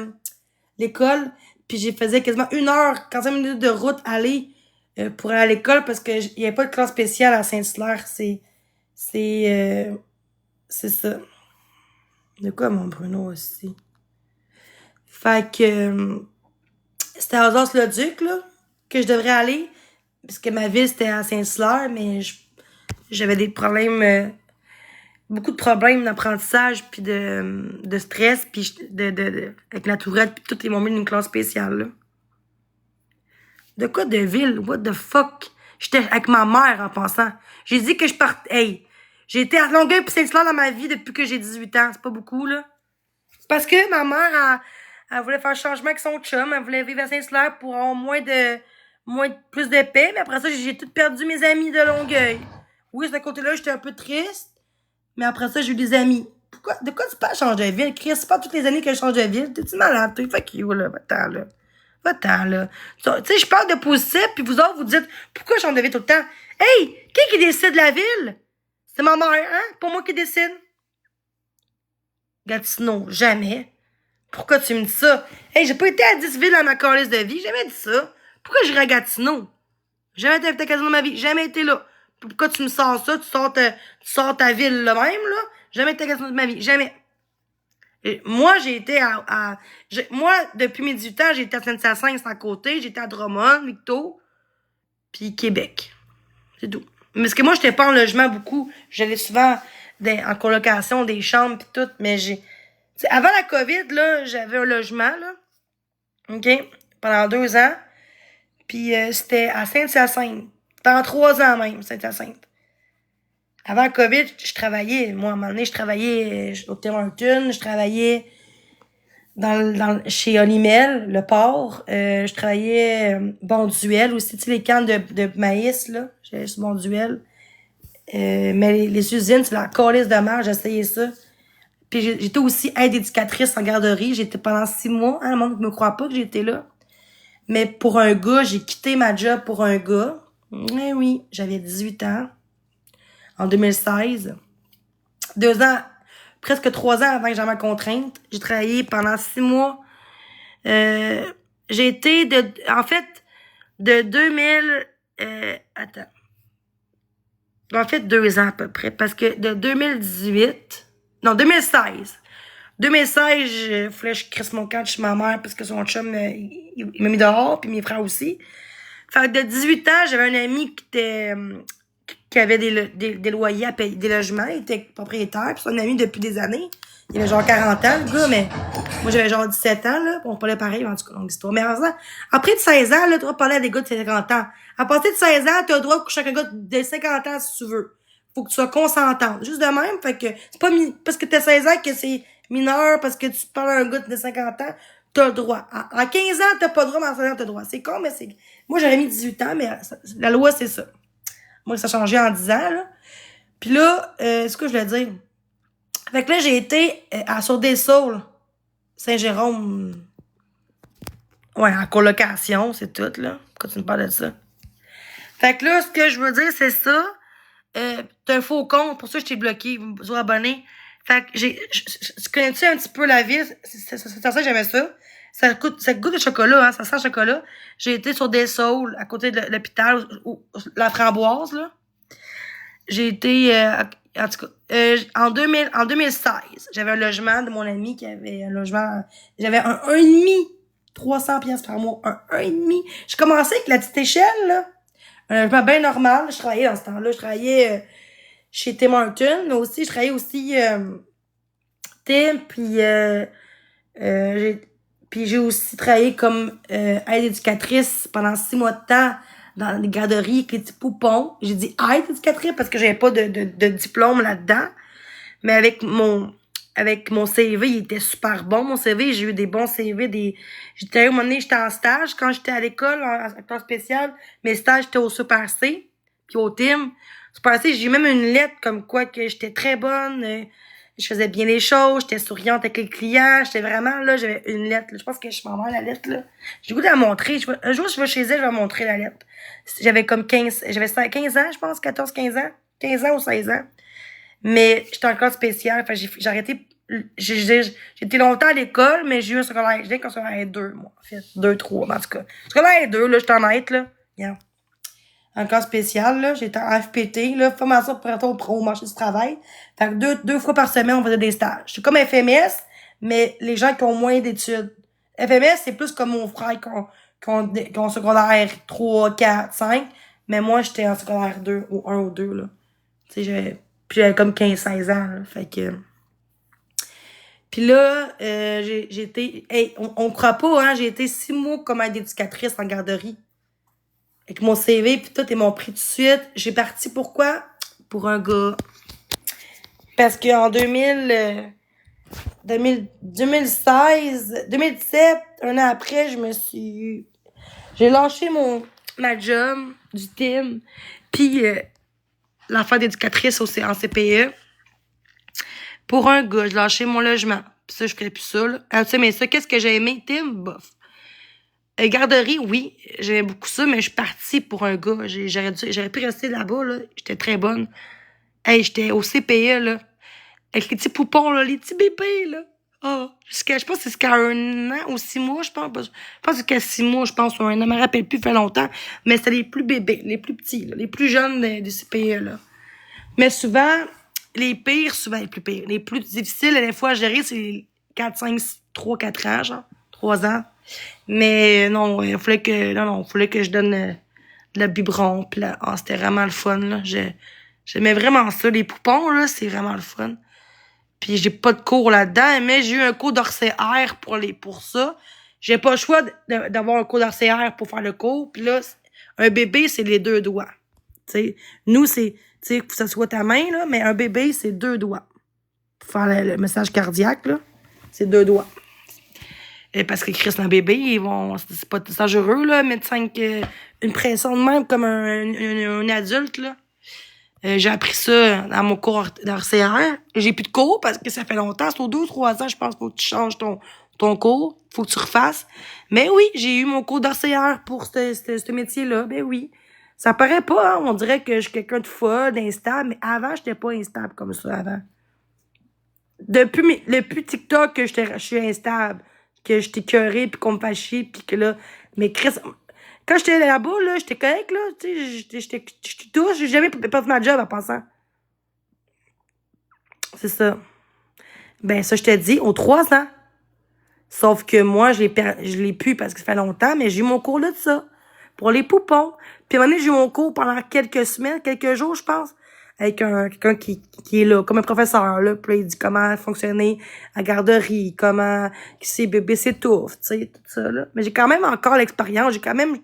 l'école. Puis j'ai faisais quasiment 1 heure, 45 minutes de route aller pour aller à l'école parce que il y avait pas de classe spéciale à Saint-Hilaire. C'est ça. De quoi mon Bruno aussi? Fait que c'était à Ozas-le-Duc, là, que je devrais aller. Parce que ma ville, c'était à Saint-Hilaire, mais j'avais des problèmes, beaucoup de problèmes d'apprentissage, puis de stress, puis avec la tourette, puis tout, ils m'ont mis dans une classe spéciale, là. De quoi de ville? What the fuck? J'étais avec ma mère en passant. J'ai dit que je partais. Hey, j'ai été à Longueuil puis Saint-Hilaire dans ma vie depuis que j'ai 18 ans. C'est pas beaucoup, là. Parce que ma mère, elle voulait faire changement avec son chum. Elle voulait vivre à Saint-Hilaire pour avoir plus de paix. Mais après ça, j'ai tout perdu mes amis de Longueuil. Oui, de ce côté-là, j'étais un peu triste. Mais après ça, j'ai eu des amis. De quoi tu parles changer de ville? Chris, c'est pas toutes les années que je change de ville. T'es-tu malade? Toi, fuck you, là. Va-t'en, là. Va-t'en, là. Tu sais, je parle de positif, puis vous autres, vous dites, pourquoi je change de ville tout le temps? Hey! Qui décide de la ville? C'est ma mère, hein? Pas moi qui décide. Gatineau, jamais. Pourquoi tu me dis ça? Hey, j'ai pas été à 10 villes dans ma calice de vie. J'ai jamais dit ça. Pourquoi j'irais à Gatineau? Jamais été à Casino de ma vie. Jamais été là. Pourquoi tu me sors ça? Tu sors ta ville là même, là? Jamais été à Casino de ma vie. Jamais. Et moi, j'ai été moi, depuis mes 18 ans, j'ai été à Saint-Hyacinthe, c'est à côté. J'ai été à Drummond, Victo, puis Québec. C'est tout. Mais parce que moi, j'étais pas en logement beaucoup. J'allais souvent en colocation, des chambres pis tout. Mais t'sais, avant la COVID, là, j'avais un logement, là. OK? Pendant 2 ans. Puis c'était à Saint-Hyacinthe. Pendant 3 ans même, Saint-Hyacinthe. Avant la COVID, je travaillais. Moi, à un moment donné, je travaillais au Tim Hortons. Je travaillais chez Olimel, le port. Je travaillais Bonduel aussi. Tu sais, les cannes de maïs, là. J'allais sur Bonduel. Mais les usines, c'est la calisse de mer. J'ai essayé ça. Puis j'étais aussi aide-éducatrice en garderie. J'étais pendant 6 mois. Hein, le monde ne me croit pas que j'étais là. Mais pour un gars, j'ai quitté ma job pour un gars. Eh oui, j'avais 18 ans. En 2016. 2 ans, presque 3 ans avant que j'aie ma contrainte. J'ai travaillé pendant 6 mois. J'ai été en fait, de 2000, attends. En fait, 2 ans à peu près. Parce que de 2018, non, 2016. 2016, je voulais que je crisse mon camp de chez ma mère parce que son chum, il m'a mis dehors, puis mes frères aussi. Fait que de 18 ans, j'avais un ami qui avait des loyers à payer, des logements, il était propriétaire, puis c'est un ami depuis des années. Il avait genre 40 ans, le gars, mais moi j'avais genre 17 ans, là, on parlait pareil, en tout cas, longue histoire. Mais après de 16 ans, là, tu vas parler à des gars de 50 ans. À partir de 16 ans, tu as le droit de coucher avec un gars de 50 ans si tu veux. Faut que tu sois consentante. Juste de même, fait que c'est pas parce que t'as 16 ans que c'est mineur parce que tu parles à un gars de 50 ans, t'as le droit. À 15 ans, t'as pas le droit, mais à 16 ans, t'as le droit. C'est con, mais c'est... Moi, j'aurais mis 18 ans, mais la loi, c'est ça. Moi, ça a changé en 10 ans, là. Puis là, c'est ce que je voulais dire. Fait que là, j'ai été sur des saules. Saint-Jérôme. Ouais, en colocation, c'est tout, là. Pourquoi tu me parles de ça? Fait que là, ce que je veux dire, c'est ça. T'as un faux compte, pour ça je t'ai bloqué, vous abonner. Fait que tu connais-tu un petit peu la vie? C'est ça que j'aimais ça. Ça goûte le chocolat, hein, ça sent le chocolat. J'ai été sur des saules, à côté de l'hôpital, la Framboise, là. J'ai été, en tout cas, en 2016, j'avais un logement de mon ami qui avait un logement, j'avais un 1,5, 300 piastres par mois, un 1,5. J'ai commencé avec la petite échelle, là. Un logement bien normal. Je travaillais dans ce temps-là. Je travaillais chez Tim Hortons, mais aussi, je travaillais aussi Tim, puis j'ai aussi travaillé comme aide éducatrice pendant 6 mois de temps dans les garderies avec les petits poupons. J'ai dit aide éducatrice parce que j'avais pas de diplôme là-dedans. Mais avec mon CV, il était super bon, mon CV. J'ai eu des bons CV. J'étais à un moment donné, j'étais en stage. Quand j'étais à l'école, en classe spéciale, mes stages étaient au Super C, puis au Tim. Super C, j'ai eu même une lettre comme quoi que j'étais très bonne, je faisais bien les choses, j'étais souriante avec les clients, j'étais vraiment, là, j'avais une lettre, là. Je pense que je m'en vais la lettre, là. J'ai le goût de la montrer. Un jour, je vais chez elle, je vais montrer la lettre. J'avais 15 ans, je pense, 14, 15 ans. 15 ans ou 16 ans. Mais j'étais encore spécial. Enfin, j'ai arrêté. J'ai été longtemps à l'école, mais j'ai eu un secondaire. J'ai qu'un secondaire 2, moi, en fait. 2, 3, en tout cas. Secondaire 2, là, j'étais honnête, là. Yeah. Encore spécial, là. J'étais en FPT, là. Formation pour au marché du travail. Fait que deux fois par semaine, on faisait des stages. C'est comme FMS, mais les gens qui ont moins d'études. FMS, c'est plus comme mon frère qui ont secondaire 3, 4, 5. Mais moi, j'étais en secondaire 2, ou 1 ou 2, là. Tu sais, j'avais comme 15-16 ans, là. Fait que... Puis là, j'ai été... Hey, on croit pas, hein? J'ai été 6 mois comme aide éducatrice en garderie. Avec mon CV, puis tout, ils m'ont pris tout de suite. J'ai parti pourquoi? Pour un gars. Parce qu'en 2016, 2017, un an après, j'ai lâché ma job du team, puis l'affaire d'éducatrice en CPE. Pour un gars, j'ai lâché mon logement. Puis ça, je ferais plus ça, là. Ah, tu sais, mais ça, qu'est-ce que j'ai aimé? Tim, bof. Garderie, oui, j'aimais beaucoup ça, mais je suis partie pour un gars. J'aurais pu rester là-bas, là. J'étais très bonne. Hey, j'étais au CPE, là. Avec les petits poupons, là, les petits bébés, là. Ah, je pense que c'est jusqu'à 1 an ou 6 mois, je pense. Je pense jusqu'à 6 mois, je pense, ou 1 an, je me rappelle plus, ça fait longtemps. Mais c'était les plus bébés, les plus petits, là, les plus jeunes des CPE, là. Mais souvent, les plus pires, les plus difficiles, des fois, à gérer, c'est les 4, 5, 3, 4 ans, genre. 3 ans. Mais non, il fallait que je donne le biberon. Pis là, c'était vraiment le fun, là. J'aimais vraiment ça. Les poupons, là, c'est vraiment le fun. Puis j'ai pas de cours là-dedans, mais j'ai eu un cours d'ORCR pour ça. J'ai pas le choix d'avoir un cours d'ORCR pour faire le cours. Puis là, un bébé, c'est les 2 doigts. T'sais, nous, c'est, faut que ça soit ta main, là, mais un bébé, c'est 2 doigts. Pour faire le message cardiaque, là, c'est 2 doigts. Parce que Chris, un bébé, c'est pas dangereux, là, mettre une pression de même comme un adulte, là. J'ai appris ça dans mon cours d'RCR. J'ai plus de cours parce que ça fait longtemps. C'est aux 2 ou 3 ans, je pense, faut que tu changes ton cours. Faut que tu refasses. Mais oui, j'ai eu mon cours d'RCR pour ce métier-là. Ben oui. Ça paraît pas, hein. On dirait que je suis quelqu'un de folle, d'instable. Mais avant, j'étais pas instable comme ça, avant. Depuis TikTok que je suis instable. Que j'étais écœurée, puis qu'on me fait chier, puis que là... Mais Chris... Quand j'étais là-bas, là, j'étais correct, là. Tu sais, j'étais douce. J'ai jamais perdu ma job en passant. C'est ça. Ben, ça, je te dis, aux 3 ans. Sauf que moi, je l'ai pu parce que ça fait longtemps, mais j'ai eu mon cours là de ça. Pour les poupons. Puis à un moment donné, j'ai eu mon cours pendant quelques semaines, quelques jours, je pense. Avec quelqu'un qui est là, comme un professeur, là. Puis là, il dit comment fonctionner à garderie, comment ces bébés s'étouffent, tu sais, tout ça, là. Mais j'ai quand même encore l'expérience, j'ai quand même...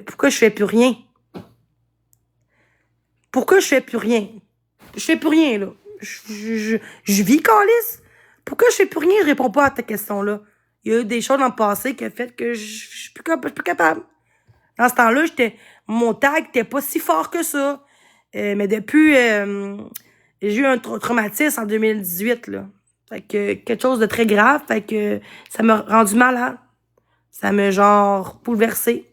pourquoi je fais plus rien? Pourquoi je fais plus rien? Je fais plus rien, là. Je vis, câlisse. Pourquoi je fais plus rien? Je réponds pas à ta question-là. Il y a eu des choses dans le passé qui ont fait que je suis plus capable. Dans ce temps-là, mon tag n'était pas si fort que ça. Mais depuis, j'ai eu un traumatisme en 2018, là. Fait que quelque chose de très grave, fait que ça m'a rendu malade. Ça m'a genre bouleversé.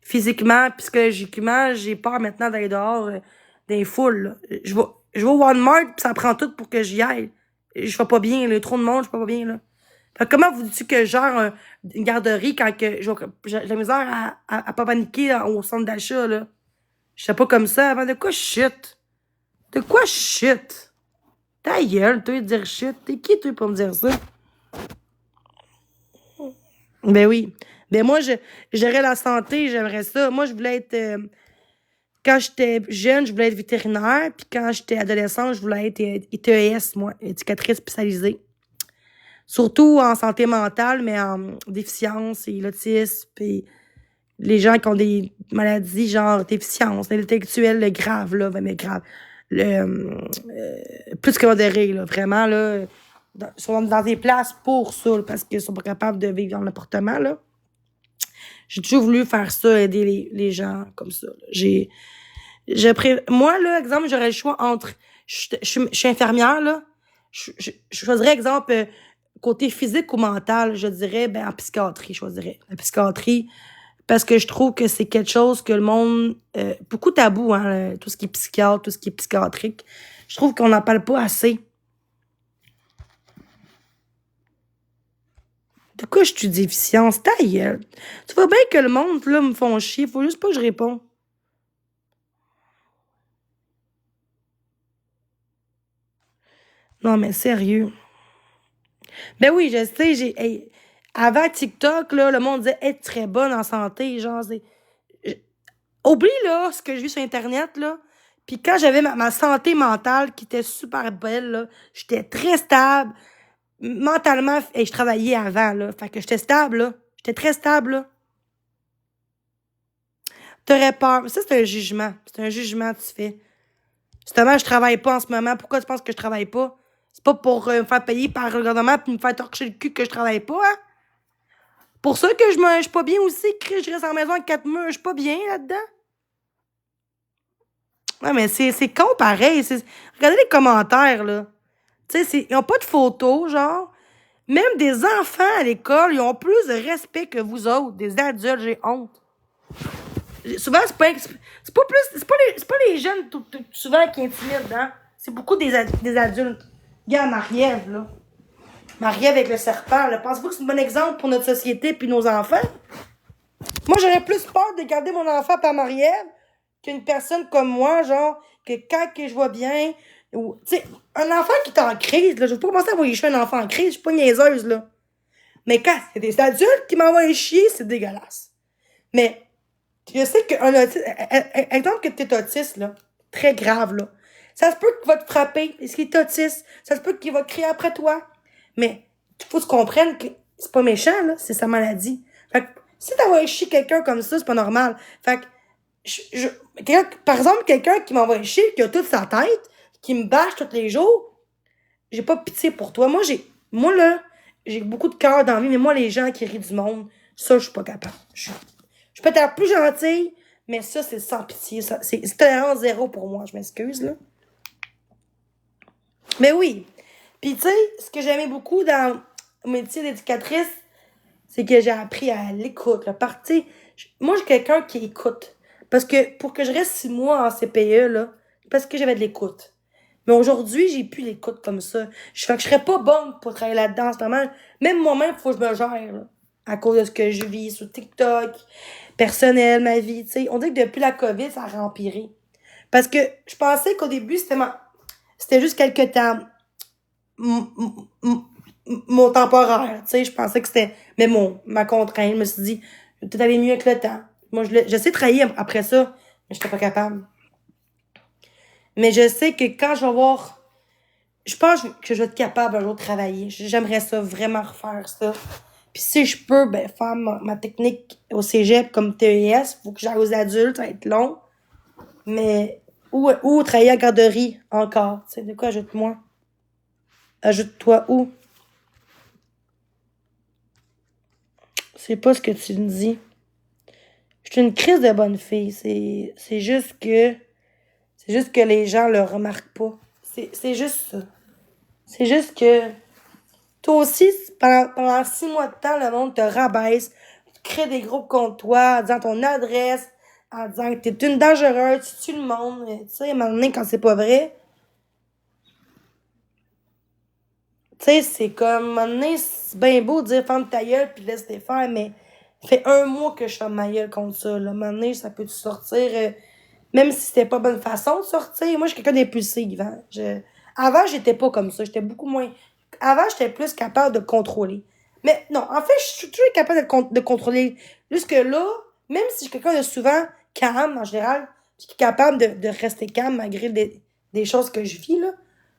Physiquement, psychologiquement, j'ai peur maintenant d'aller dehors dans les foules, là. Je vais au Walmart, pis ça prend tout pour que j'y aille. Je vais pas bien, là. Trop de monde, je vais pas bien, là. Fait que comment vous dites que je gère une garderie quand que j'ai la misère à pas paniquer au centre d'achat, là? Je sais pas comme ça avant. De quoi shit? De quoi shit? Ta gueule, toi, dire shit. T'es qui, toi, pour me dire ça? Ben oui. Ben moi, j'aurais la santé, j'aimerais ça. Moi, je voulais être... quand j'étais jeune, je voulais être vétérinaire. Puis quand j'étais adolescente, je voulais être ITES, moi, éducatrice spécialisée. Surtout en santé mentale, mais en déficience et l'autisme, puis les gens qui ont des maladies genre déficience, intellectuelle grave, là, mais grave. Plus que modéré, là, vraiment, là. Sont dans des places pour ça, là, parce qu'ils sont pas capables de vivre dans l'appartement, là. J'ai toujours voulu faire ça, aider les gens comme ça. Moi, là, exemple, j'aurais le choix entre... Je suis infirmière, là. Je choisirais, exemple, côté physique ou mental, je dirais, ben, en psychiatrie, je choisirais. La psychiatrie, parce que je trouve que c'est quelque chose que le monde... beaucoup tabou, hein, tout ce qui est psychiatre, tout ce qui est psychiatrique. Je trouve qu'on n'en parle pas assez. De quoi je suis déficience? Ta gueule. Tu vois bien que le monde, là, me font chier. Faut juste pas que je réponds. Non, mais sérieux. Ben oui, je sais, hey, avant TikTok, là, le monde disait être très bonne en santé. Genre, oublie, là, ce que j'ai vu sur Internet, là. Puis quand j'avais ma santé mentale qui était super belle, là, j'étais très stable. Mentalement, et je travaillais avant, là. Fait que j'étais stable, là. J'étais très stable, là. T'aurais peur. Ça, c'est un jugement. C'est un jugement que tu fais. Justement, je travaille pas en ce moment. Pourquoi tu penses que je travaille pas? C'est pas pour me faire payer par le gouvernement puis me faire torcher le cul que je travaille pas, hein? Pour ça que je suis pas bien aussi, que je reste en maison avec 4 murs. Je suis pas bien là-dedans. Ouais, mais c'est con pareil. Regardez les commentaires, là. Tu sais, ils ont pas de photos, genre. Même des enfants à l'école, ils ont plus de respect que vous autres. Des adultes, j'ai honte. Souvent, c'est pas les jeunes souvent qui intimident, hein. C'est beaucoup des adultes. Regarde Marie-Ève, là. Marie-Ève avec le serpent, là. Pensez-vous que c'est un bon exemple pour notre société puis nos enfants? Moi, j'aurais plus peur de garder mon enfant par Marie-Ève qu'une personne comme moi, genre, que quand que je vois bien, ou, tu sais, un enfant qui est en crise, là, je veux pas commencer à envoyer chier un enfant en crise, je suis pas niaiseuse, là. Mais quand c'est des adultes qui m'envoient chier, c'est dégueulasse. Mais, je sais qu'un autiste, exemple que t'es autiste, là, très grave, là, ça se peut qu'il va te frapper, parce qu'il est autiste, ça se peut qu'il va crier après toi. Mais, il faut se comprendre que c'est pas méchant, là, c'est sa maladie. Fait que, si t'envoies chier quelqu'un comme ça, c'est pas normal. Fait que, par exemple, quelqu'un qui m'envoie chier, qui a toute sa tête, qui me bâche tous les jours, j'ai pas pitié pour toi. Moi, là, j'ai beaucoup de cœur dans la vie, mais moi, les gens qui rient du monde, ça, je suis pas capable. Je peux être plus gentille, mais ça, c'est sans pitié. C'est tolérance zéro pour moi, je m'excuse, là. Mais oui. Puis, tu sais, ce que j'aimais beaucoup dans mon métier d'éducatrice, c'est que j'ai appris à l'écoute. Moi, je suis quelqu'un qui écoute. Parce que pour que je reste 6 mois en CPE, là, parce que j'avais de l'écoute. Mais aujourd'hui, j'ai plus l'écoute comme ça. Fait que je serais pas bonne pour travailler là-dedans en ce moment. Même moi-même, il faut que je me gère, là, à cause de ce que je vis sur TikTok, personnel, ma vie, tu sais. On dit que depuis la COVID, ça a empiré. Parce que je pensais qu'au début, c'était juste quelques temps. Mon temporaire, tu sais, je pensais que c'était, mais ma contrainte, je me suis dit, je vais peut-être aller mieux avec le temps. Moi, je sais travailler après ça, mais j'étais pas capable. Mais je sais que quand je vais voir, je pense que je vais être capable un jour de travailler. J'aimerais ça, vraiment refaire ça. Puis si je peux, ben, faire ma technique au cégep comme TES, faut que j'aille aux adultes, ça va être long. Mais, ou travailler à garderie encore. Tu sais, de quoi ajoute-moi? Ajoute-toi où? C'est pas ce que tu me dis. Je suis une crise de bonne fille. C'est juste que... C'est juste que les gens le remarquent pas. C'est juste ça. C'est juste que... Toi aussi, pendant 6 mois de temps, le monde te rabaisse. Tu crées des groupes contre toi en disant ton adresse, en disant que t'es une dangereuse, tu tues le monde. Tu sais, à un moment donné, quand c'est pas vrai... Tu sais, c'est comme, à un moment donné, c'est bien beau de dire ferme ta gueule puis laisse-les faire, mais ça fait 1 mois que je ferme ma gueule contre ça, là. À un moment donné, ça peut-tu sortir, même si c'était pas bonne façon de sortir. Moi, je suis quelqu'un d'impulsif, hein. Avant, j'étais pas comme ça. J'étais beaucoup moins. Avant, j'étais plus capable de contrôler. Mais non, en fait, je suis toujours capable de contrôler. Jusque là, même si je suis quelqu'un de souvent calme, en général, je suis capable de rester calme malgré des choses que je vis, là.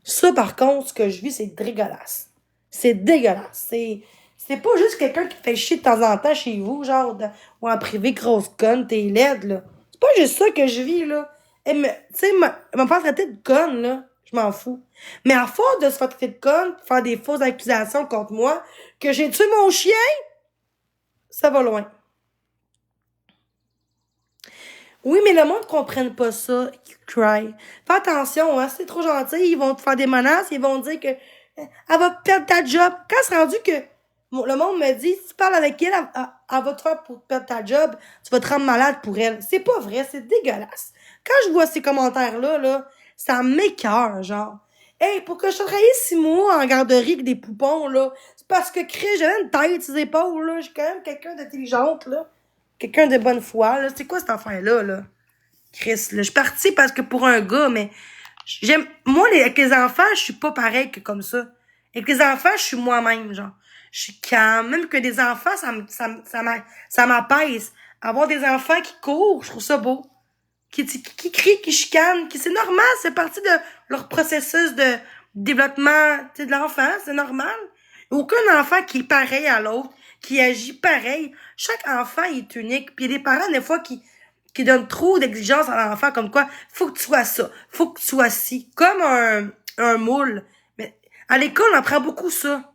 Ça, par contre, ce que je vis, c'est dégueulasse. C'est dégueulasse. C'est pas juste quelqu'un qui fait chier de temps en temps chez vous, genre, ou en privé, grosse conne, t'es laide, là. C'est pas juste ça que je vis, là. Et tu sais, me faire traiter de conne, là, je m'en fous. Mais à force de se faire traiter de conne, faire des fausses accusations contre moi, que j'ai tué mon chien, ça va loin. Oui, mais le monde ne comprenne pas ça. Cry. Fais attention, hein. Si c'est trop gentil, ils vont te faire des menaces, ils vont dire que elle va perdre ta job. Quand c'est rendu que le monde me dit, si tu parles avec elle, elle va te faire pour perdre ta job, tu vas te rendre malade pour elle. C'est pas vrai, c'est dégueulasse. Quand je vois ces commentaires-là, là, ça m'écoeure, genre. Hey, pour que je travaille 6 mois en garderie avec des poupons, là, c'est parce que Chris, j'avais une tête sur les épaules, là. Je suis quand même quelqu'un d'intelligente, là. Quelqu'un de bonne foi, là. C'est quoi cette affaire-là, là? Chris, là. Je suis partie parce que pour un gars, mais moi, avec les enfants, je suis pas pareil que comme ça. Avec les enfants, je suis moi-même, genre. Je suis calme. Même que des enfants, ça m'apaise. Avoir des enfants qui courent, je trouve ça beau. Qui crient, qui chicanent, c'est normal, c'est partie de leur processus de développement, tu sais, de l'enfant, c'est normal. Aucun enfant qui est pareil à l'autre, qui agit pareil. Chaque enfant est unique. Puis il y a des parents, des fois, qui donnent trop d'exigences à l'enfant, comme quoi, faut que tu sois ça, faut que tu sois ci. Comme un moule. Mais à l'école, on apprend beaucoup ça.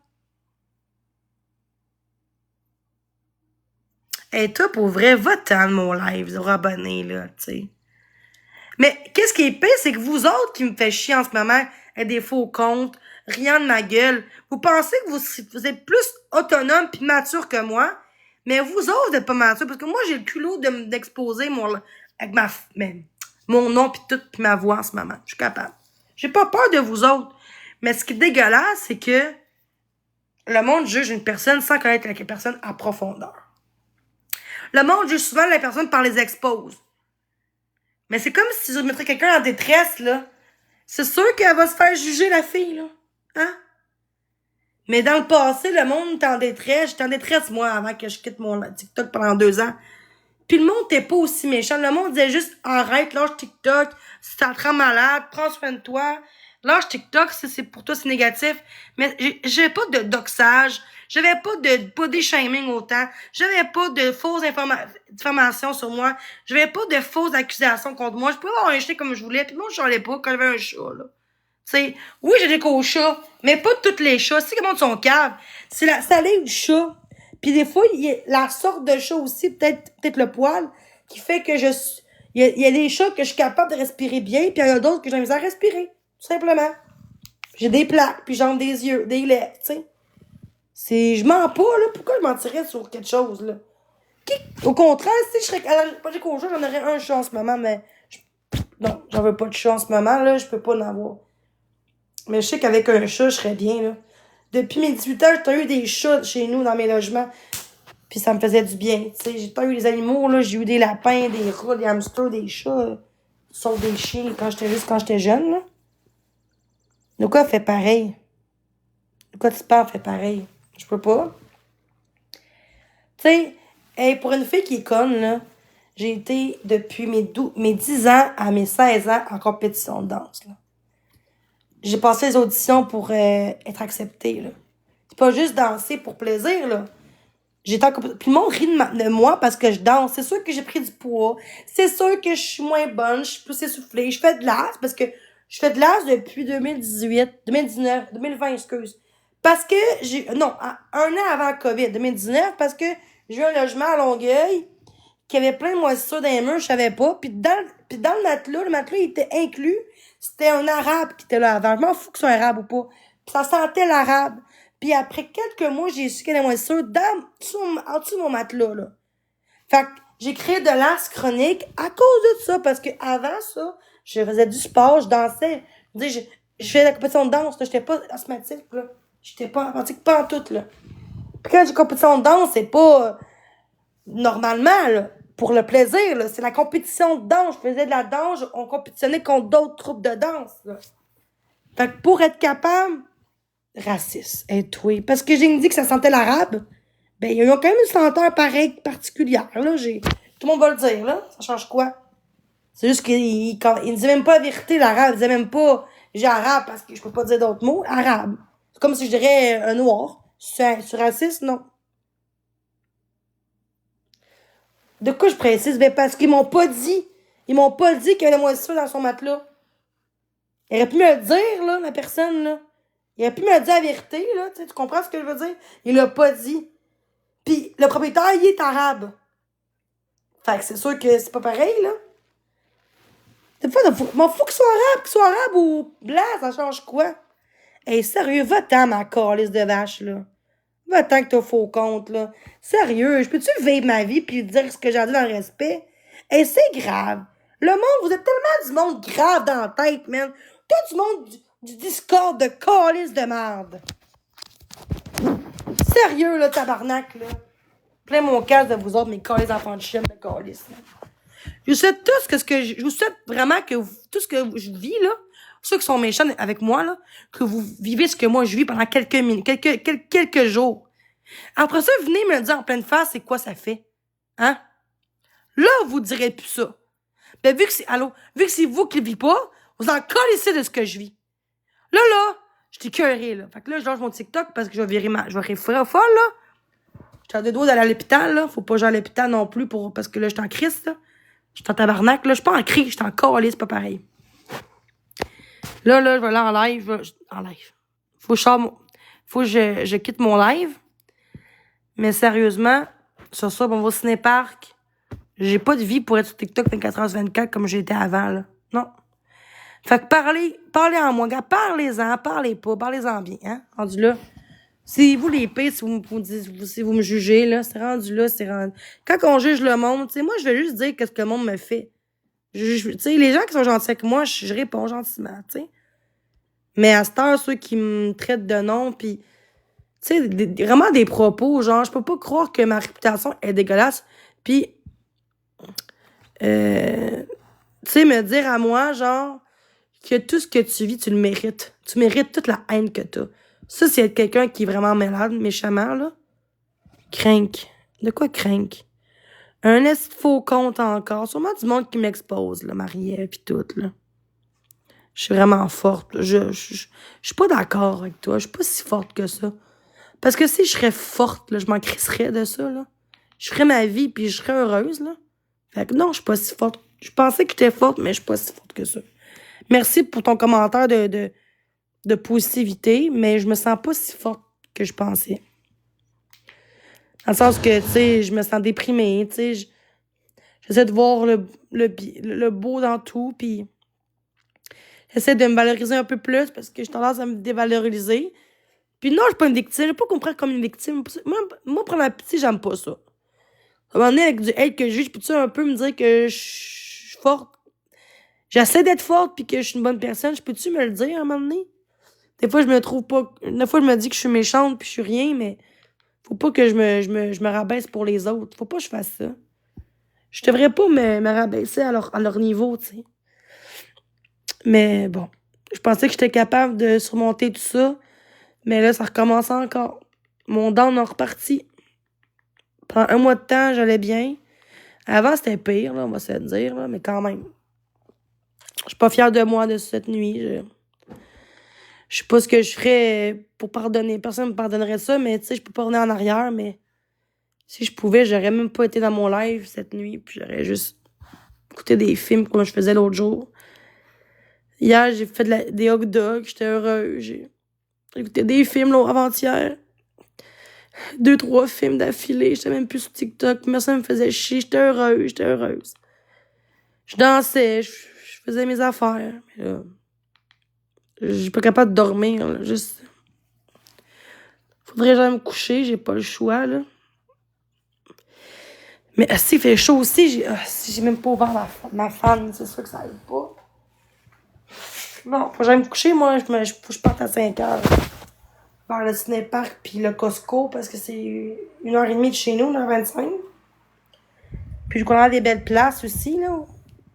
Et toi, pour vrai, va-t'en de mon live, de abonné, là, tu sais. Mais qu'est-ce qui est pire, c'est que vous autres qui me fait chier en ce moment, avec des faux comptes, rien de ma gueule, vous pensez que vous êtes plus autonome puis mature que moi, mais vous autres, vous êtes pas mature, parce que moi, j'ai le culot d'exposer avec mon nom puis tout, puis ma voix en ce moment. Je suis capable. J'ai pas peur de vous autres. Mais ce qui est dégueulasse, c'est que le monde juge une personne sans connaître la personne à profondeur. Le monde juge souvent la personne par les exposes. Mais c'est comme si je mettrais quelqu'un en détresse, là. C'est sûr qu'elle va se faire juger, la fille, là. Hein? Mais dans le passé, le monde est en détresse. J'étais en détresse, moi, avant que je quitte mon TikTok pendant 2 ans. Puis le monde n'était pas aussi méchant. Le monde disait juste, arrête, lâche TikTok. Si t'es très malade, prends soin de toi. Lâche TikTok, si c'est pour toi, c'est négatif. Mais j'avais pas de doxage. J'avais pas de body shaming autant. J'avais pas de fausses informations sur moi. J'avais pas de fausses accusations contre moi. Je pouvais avoir un chien comme je voulais. Puis moi, je chialais pas quand j'avais un chat, là. T'sais, oui, j'ai des co-chats, mais pas tous les chats. C'est comment sont caves. C'est la salive du chat. Puis des fois, il y a la sorte de chat aussi, peut-être le poil, qui fait que il y a des chats que je suis capable de respirer bien, puis il y en a d'autres que j'ai la misère à respirer. Tout simplement. J'ai des plaques, puis j'en ai des yeux, des lèvres, tu sais. Je mens pas, là. Pourquoi je mentirais sur quelque chose, là? Au contraire, si je serais allergique au chat, j'en aurais un chat en ce moment, mais non, j'en veux pas de chat en ce moment, là. Je peux pas en avoir. Mais je sais qu'avec un chat, je serais bien, là. Depuis mes 18 ans, j'ai eu des chats chez nous, dans mes logements. Puis ça me faisait du bien, tu sais. J'ai pas eu des animaux, là. J'ai eu des lapins, des rats, des hamsters, des chats. Sauf des chiens quand j'étais jeune, là. De quoi fait pareil? De quoi tu parles fait pareil? Je peux pas. Tu sais, hey, pour une fille qui est conne, là, j'ai été depuis mes 10 ans à mes 16 ans en compétition de danse, là. J'ai passé les auditions pour être acceptée, là. C'est pas juste danser pour plaisir, là. J'étais en compétition. Puis le monde rit de moi parce que je danse. C'est sûr que j'ai pris du poids. C'est sûr que je suis moins bonne. Je suis plus essoufflée. Je fais de l'as parce que je fais de l'as depuis 2020, excuse. Parce que non, 1 an avant le COVID, 2019, parce que J'ai eu un logement à Longueuil qui avait plein de moisissures dans les murs, je savais pas. Puis dans le matelas, il était inclus. C'était un arabe qui était là avant. Je m'en fous que ce soit un arabe ou pas. Puis ça sentait l'arabe. Puis après quelques mois, j'ai su qu'il y avait des moisissures en dessous de mon matelas, là. Fait que j'ai créé de l'as chronique à cause de ça. Parce que avant ça, je faisais du sport, je dansais. Je faisais la compétition de danse, là. J'étais pas asthmatique, là. J'étais pas asthmatique, pas en tout, là. Puis quand j'ai compétition de danse, c'est pas normalement, là, pour le plaisir, là. C'est la compétition de danse. Je faisais de la danse, on compétitionnait contre d'autres troupes de danse, là. Fait que pour être capable, raciste, oui. Parce que j'ai dit que ça sentait l'arabe, ben, il y a quand même une senteur pareille, particulière, là. Tout le monde va le dire, là. Ça change quoi? C'est juste qu'il disait même pas la vérité, l'arabe. Il disait même pas, j'ai arabe parce que je peux pas dire d'autres mots. Arabe. C'est comme si je dirais un noir. C'est raciste, non. De quoi je précise? Ben, parce qu'ils m'ont pas dit. Ils m'ont pas dit qu'il y avait des moisissures dans son matelas. Il aurait pu me le dire, là, la personne, là. Il aurait pu me le dire la vérité, là. Tu comprends ce que je veux dire? Il l'a pas dit. Puis le propriétaire, il est arabe. Fait que c'est sûr que c'est pas pareil, là. Des fois, m'en faut qu'il soit arabe ou blanc, ça change quoi? Hey, sérieux, va-t'en, ma calice de vache, là. Va-t'en que t'as faux compte, là. Sérieux, je peux-tu vivre ma vie pis dire ce que j'ai dit dans le respect? Hey, c'est grave. Le monde, vous êtes tellement du monde grave dans la tête, man. Tout du monde du Discord de calice de merde. Sérieux, là, tabarnak, là. Plein mon casse de vous autres, mes calices enfants de chien de calice, là. Je vous souhaite je vous souhaite vraiment que tout ce que je vis, là, ceux qui sont méchants avec moi, là, que vous vivez ce que moi je vis pendant quelques minutes, quelques jours. Après ça, venez me le dire en pleine face, c'est quoi ça fait. Hein? Là, vous direz plus ça. Ben, vu que c'est vous qui le vivez pas, vous en collez de ce que je vis. Là, je t'ai écœuré, là. Fait que là, je lâche mon TikTok parce que je vais virer folle, là. J'ai deux doigts d'aller à l'hôpital, là. Faut pas que j'aille à l'hôpital non plus parce que là, je suis en crise, là. Je suis en tabarnak, là. Je suis pas en crise, je suis en calice, c'est pas pareil. Là, je vais aller en live. En live. Faut que je quitte mon live. Mais sérieusement, sur ça, on va au ciné-parc. J'ai pas de vie pour être sur TikTok 24h/24 comme j'étais avant, là. Non. Fait que parlez en moi, gars. Parlez-en bien, hein. Rendu là. Si vous les pires, si vous me jugez, là, c'est rendu là, Quand on juge le monde, tu sais, moi, je vais juste dire qu'est-ce que le monde me fait. Tu sais, les gens qui sont gentils avec moi, je réponds gentiment, tu sais. Mais à cette heure, ceux qui me traitent de nom, pis, tu sais, vraiment des propos, genre, je peux pas croire que ma réputation est dégueulasse, pis, tu sais, me dire à moi, genre, que tout ce que tu vis, tu le mérites. Tu mérites toute la haine que t'as. Ça, c'est être quelqu'un qui est vraiment malade, méchamment, là. Crank. De quoi crank? Un faux compte encore. Sûrement du monde qui m'expose, là, Marie-Ève pis tout, là. Je suis vraiment forte. Je suis pas d'accord avec toi. Je suis pas si forte que ça. Parce que si je serais forte, là, je m'en crisserais de ça, là. Je ferais ma vie puis je serais heureuse, là. Fait que non, je suis pas si forte. Je pensais que j'étais forte, mais je suis pas si forte que ça. Merci pour ton commentaire de positivité, mais je me sens pas si forte que je pensais. Dans le sens que, tu sais, je me sens déprimée, tu sais. J'essaie de voir le beau dans tout, puis j'essaie de me valoriser un peu plus parce que j'ai tendance à me dévaloriser. Puis non, je suis pas une victime. Je vais pas comprendre comme une victime. Moi, prendre la pitié, j'aime pas ça. À un moment donné, avec du hate que je peux-tu un peu me dire que je suis forte? J'essaie d'être forte puis que je suis une bonne personne. Je peux-tu me le dire à un moment donné? Des fois, je me trouve pas... Des fois, je me dis que je suis méchante puis je suis rien, mais faut pas que je me rabaisse pour les autres. Faut pas que je fasse ça. Je devrais pas me rabaisser à leur niveau, tu sais. Mais bon, je pensais que j'étais capable de surmonter tout ça. Mais là, ça recommence encore. Mon down a reparti. Pendant un mois de temps, j'allais bien. Avant, c'était pire, là, on va se le dire, là, mais quand même. Je suis pas fière de moi de cette nuit. Je sais pas ce que je ferais pour pardonner. Personne me pardonnerait ça, mais tu sais, je peux pas revenir en arrière, mais si je pouvais, j'aurais même pas été dans mon live cette nuit, puis j'aurais juste écouté des films comme je faisais l'autre jour. Hier, j'ai fait des hot dogs, j'étais heureuse. J'ai écouté des films avant-hier. 2-3 films d'affilée. J'étais même plus sur TikTok. Personne me faisait chier. J'étais heureuse. Je dansais, je faisais mes affaires. Mais là, je suis pas capable de dormir, là. Juste. Faudrait que j'aille me coucher, j'ai pas le choix, là. Mais s'il fait chaud aussi, j'ai même pas ouvert ma fan, c'est sûr que ça aide pas. Non, faut que j'aille me coucher, moi, faut que je parte à 5 heures. Vers le ciné-parc puis le Costco, parce que c'est 1h30 de chez nous, 1h25. Puis je connais des belles places aussi, là.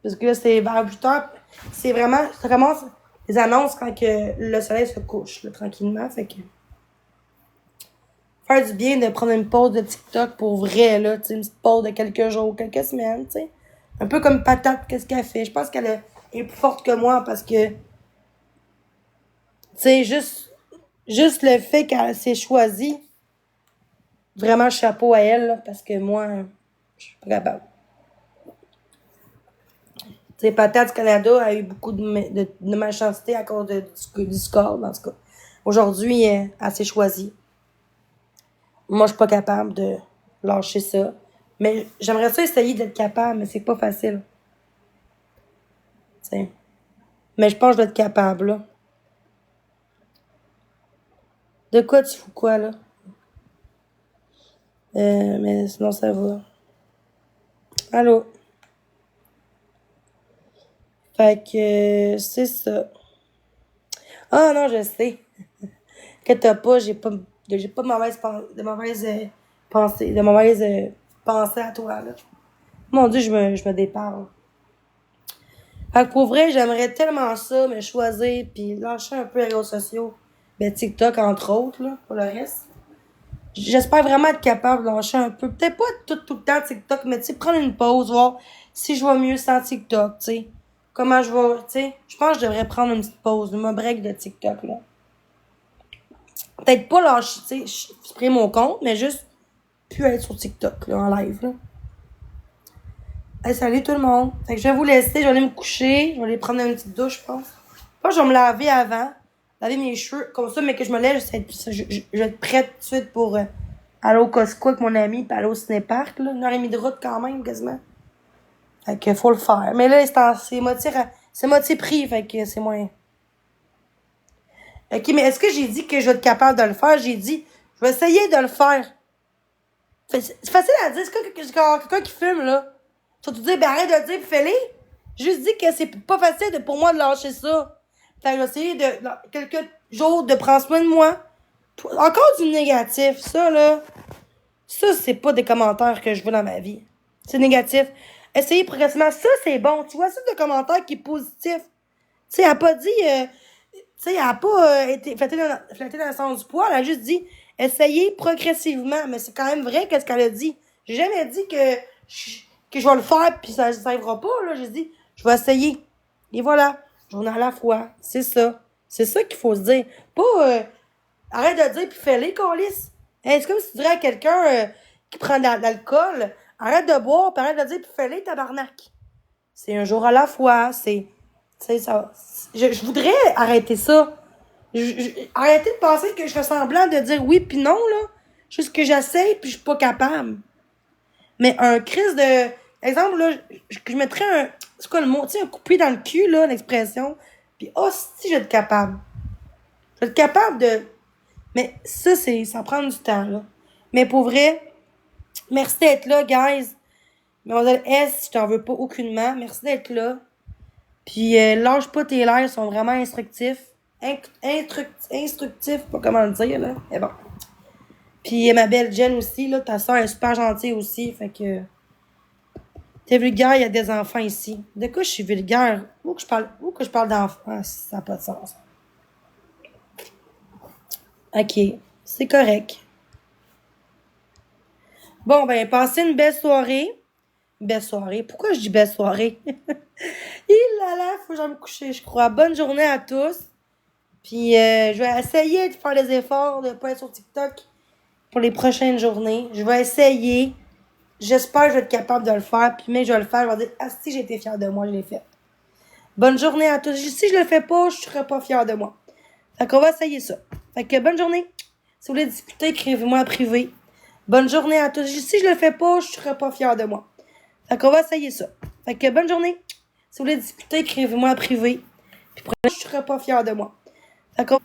Parce que là, c'est vers 8h. C'est vraiment, ça commence les annonces quand que le soleil se couche, là, tranquillement. Fait que faire du bien de prendre une pause de TikTok pour vrai, là, tu sais, une petite pause de quelques jours, quelques semaines, tu sais. Un peu comme Patate, qu'est-ce qu'elle fait. Je pense qu'elle est plus forte que moi parce que, tu sais, juste le fait qu'elle s'est choisie, vraiment chapeau à elle, là, parce que moi, je suis pas capable. Tu sais, Patate du Canada a eu beaucoup de malchanceté à cause du score, en tout cas. Aujourd'hui, elle s'est choisie. Moi, je suis pas capable de lâcher ça. Mais j'aimerais ça essayer d'être capable, mais c'est pas facile. T'sais. Mais je pense que je vais être capable, là. De quoi tu fous quoi, là? Mais sinon, ça va. Allô? Fait que, c'est ça. Ah non, je sais. Que t'as pas, j'ai pas de mauvaises pensées à toi, là. Mon Dieu, je me déparle. Fait que pour vrai, j'aimerais tellement ça, me choisir, puis lâcher un peu les réseaux sociaux. Ben, TikTok, entre autres, là, pour le reste. J'espère vraiment être capable de lâcher un peu. Peut-être pas tout le temps TikTok, mais tu sais, prendre une pause, voir si je vais mieux sans TikTok, tu sais. Comment je vais, tu sais. Je pense que je devrais prendre une petite pause, un break de TikTok, là. Peut-être pas lâcher, tu sais, supprimer mon compte, mais juste plus être sur TikTok, là, en live, là. Hey, salut tout le monde. Fait que je vais vous laisser, je vais aller me coucher, je vais aller prendre une petite douche, je pense. Je pense que je vais me laver avant, laver mes cheveux, comme ça, mais que je me lève, je vais être prête tout de suite pour aller au Costco avec mon ami, puis aller au ciné-parc, là. 1h30 de route quand même, quasiment. Fait que faut le faire. Mais là, c'est moitié prix, fait que c'est moins. Ok, mais est-ce que j'ai dit que je vais être capable de le faire? J'ai dit, je vais essayer de le faire. C'est facile à dire, c'est comme quelqu'un qui fume, là. Tu vas te dire, ben arrête de le dire pis fais-le. Juste dit que c'est pas facile pour moi de lâcher ça. Fait que j'ai essayé quelques jours de prendre soin de moi. Encore du négatif, ça, là. Ça, c'est pas des commentaires que je veux dans ma vie. C'est négatif. Essayez progressivement. Ça, c'est bon. Tu vois, c'est de commentaires qui est positif. Tu sais, elle a pas dit, tu sais, elle a pas été flattée dans le sens du poil. Elle a juste dit, essayez progressivement. Mais c'est quand même vrai qu'est-ce qu'elle a dit. J'ai jamais dit que je vais le faire puis ça arrivera pas, là. J'ai dit, je vais essayer. Et voilà. Journée à la fois. C'est ça. C'est ça qu'il faut se dire. Pas, arrête de dire puis fais-les, câlisse. Hey, c'est comme si tu dirais à quelqu'un qui prend de l'alcool, arrête de boire puis arrête de dire puis fais-les, tabarnak. C'est un jour à la fois. C'est ça. Je voudrais arrêter ça. Arrêter de penser que je fais semblant de dire oui puis non, là. Juste que j'essaie puis je suis pas capable. Mais un crise de... Exemple, là, je mettrais un... C'est quoi le mot? Tu sais, un coup de pied dans le cul, là, l'expression. Puis, oh, si, je vais être capable. Je vais être capable de... Mais ça prend du temps, là. Mais pour vrai, merci d'être là, guys. Mademoiselle S, je t'en veux pas aucunement. Merci d'être là. Puis, lâche pas tes lives, ils sont vraiment instructifs. Instructifs, pas comment le dire, là. Mais bon. Puis, ma belle Jen aussi, là, ta soeur est super gentille aussi, fait que... T'es vulgaire, il y a des enfants ici. De quoi je suis vulgaire? Où que je parle d'enfants? Ah, ça n'a pas de sens. OK, c'est correct. Bon, ben, passez une belle soirée. Belle soirée. Pourquoi je dis belle soirée? Il là là, faut que j'aille me coucher, je crois. Bonne journée à tous. Puis, je vais essayer de faire les efforts de pas être sur TikTok pour les prochaines journées. Je vais essayer. J'espère que je vais être capable de le faire. Puis, mais je vais le faire. Je vais dire, ah, si j'ai été fière de moi, je l'ai fait. Bonne journée à tous. Si je le fais pas, je serai pas fière de moi. Fait qu'on va essayer ça. Fait que bonne journée. Si vous voulez discuter, écrivez-moi en privé. Bonne journée à tous. Si je le fais pas, je serai pas fière de moi. Fait qu'on va essayer ça. Fait que bonne journée. Si vous voulez discuter, écrivez-moi en privé. Puis je serai pas fière de moi. Fait qu'on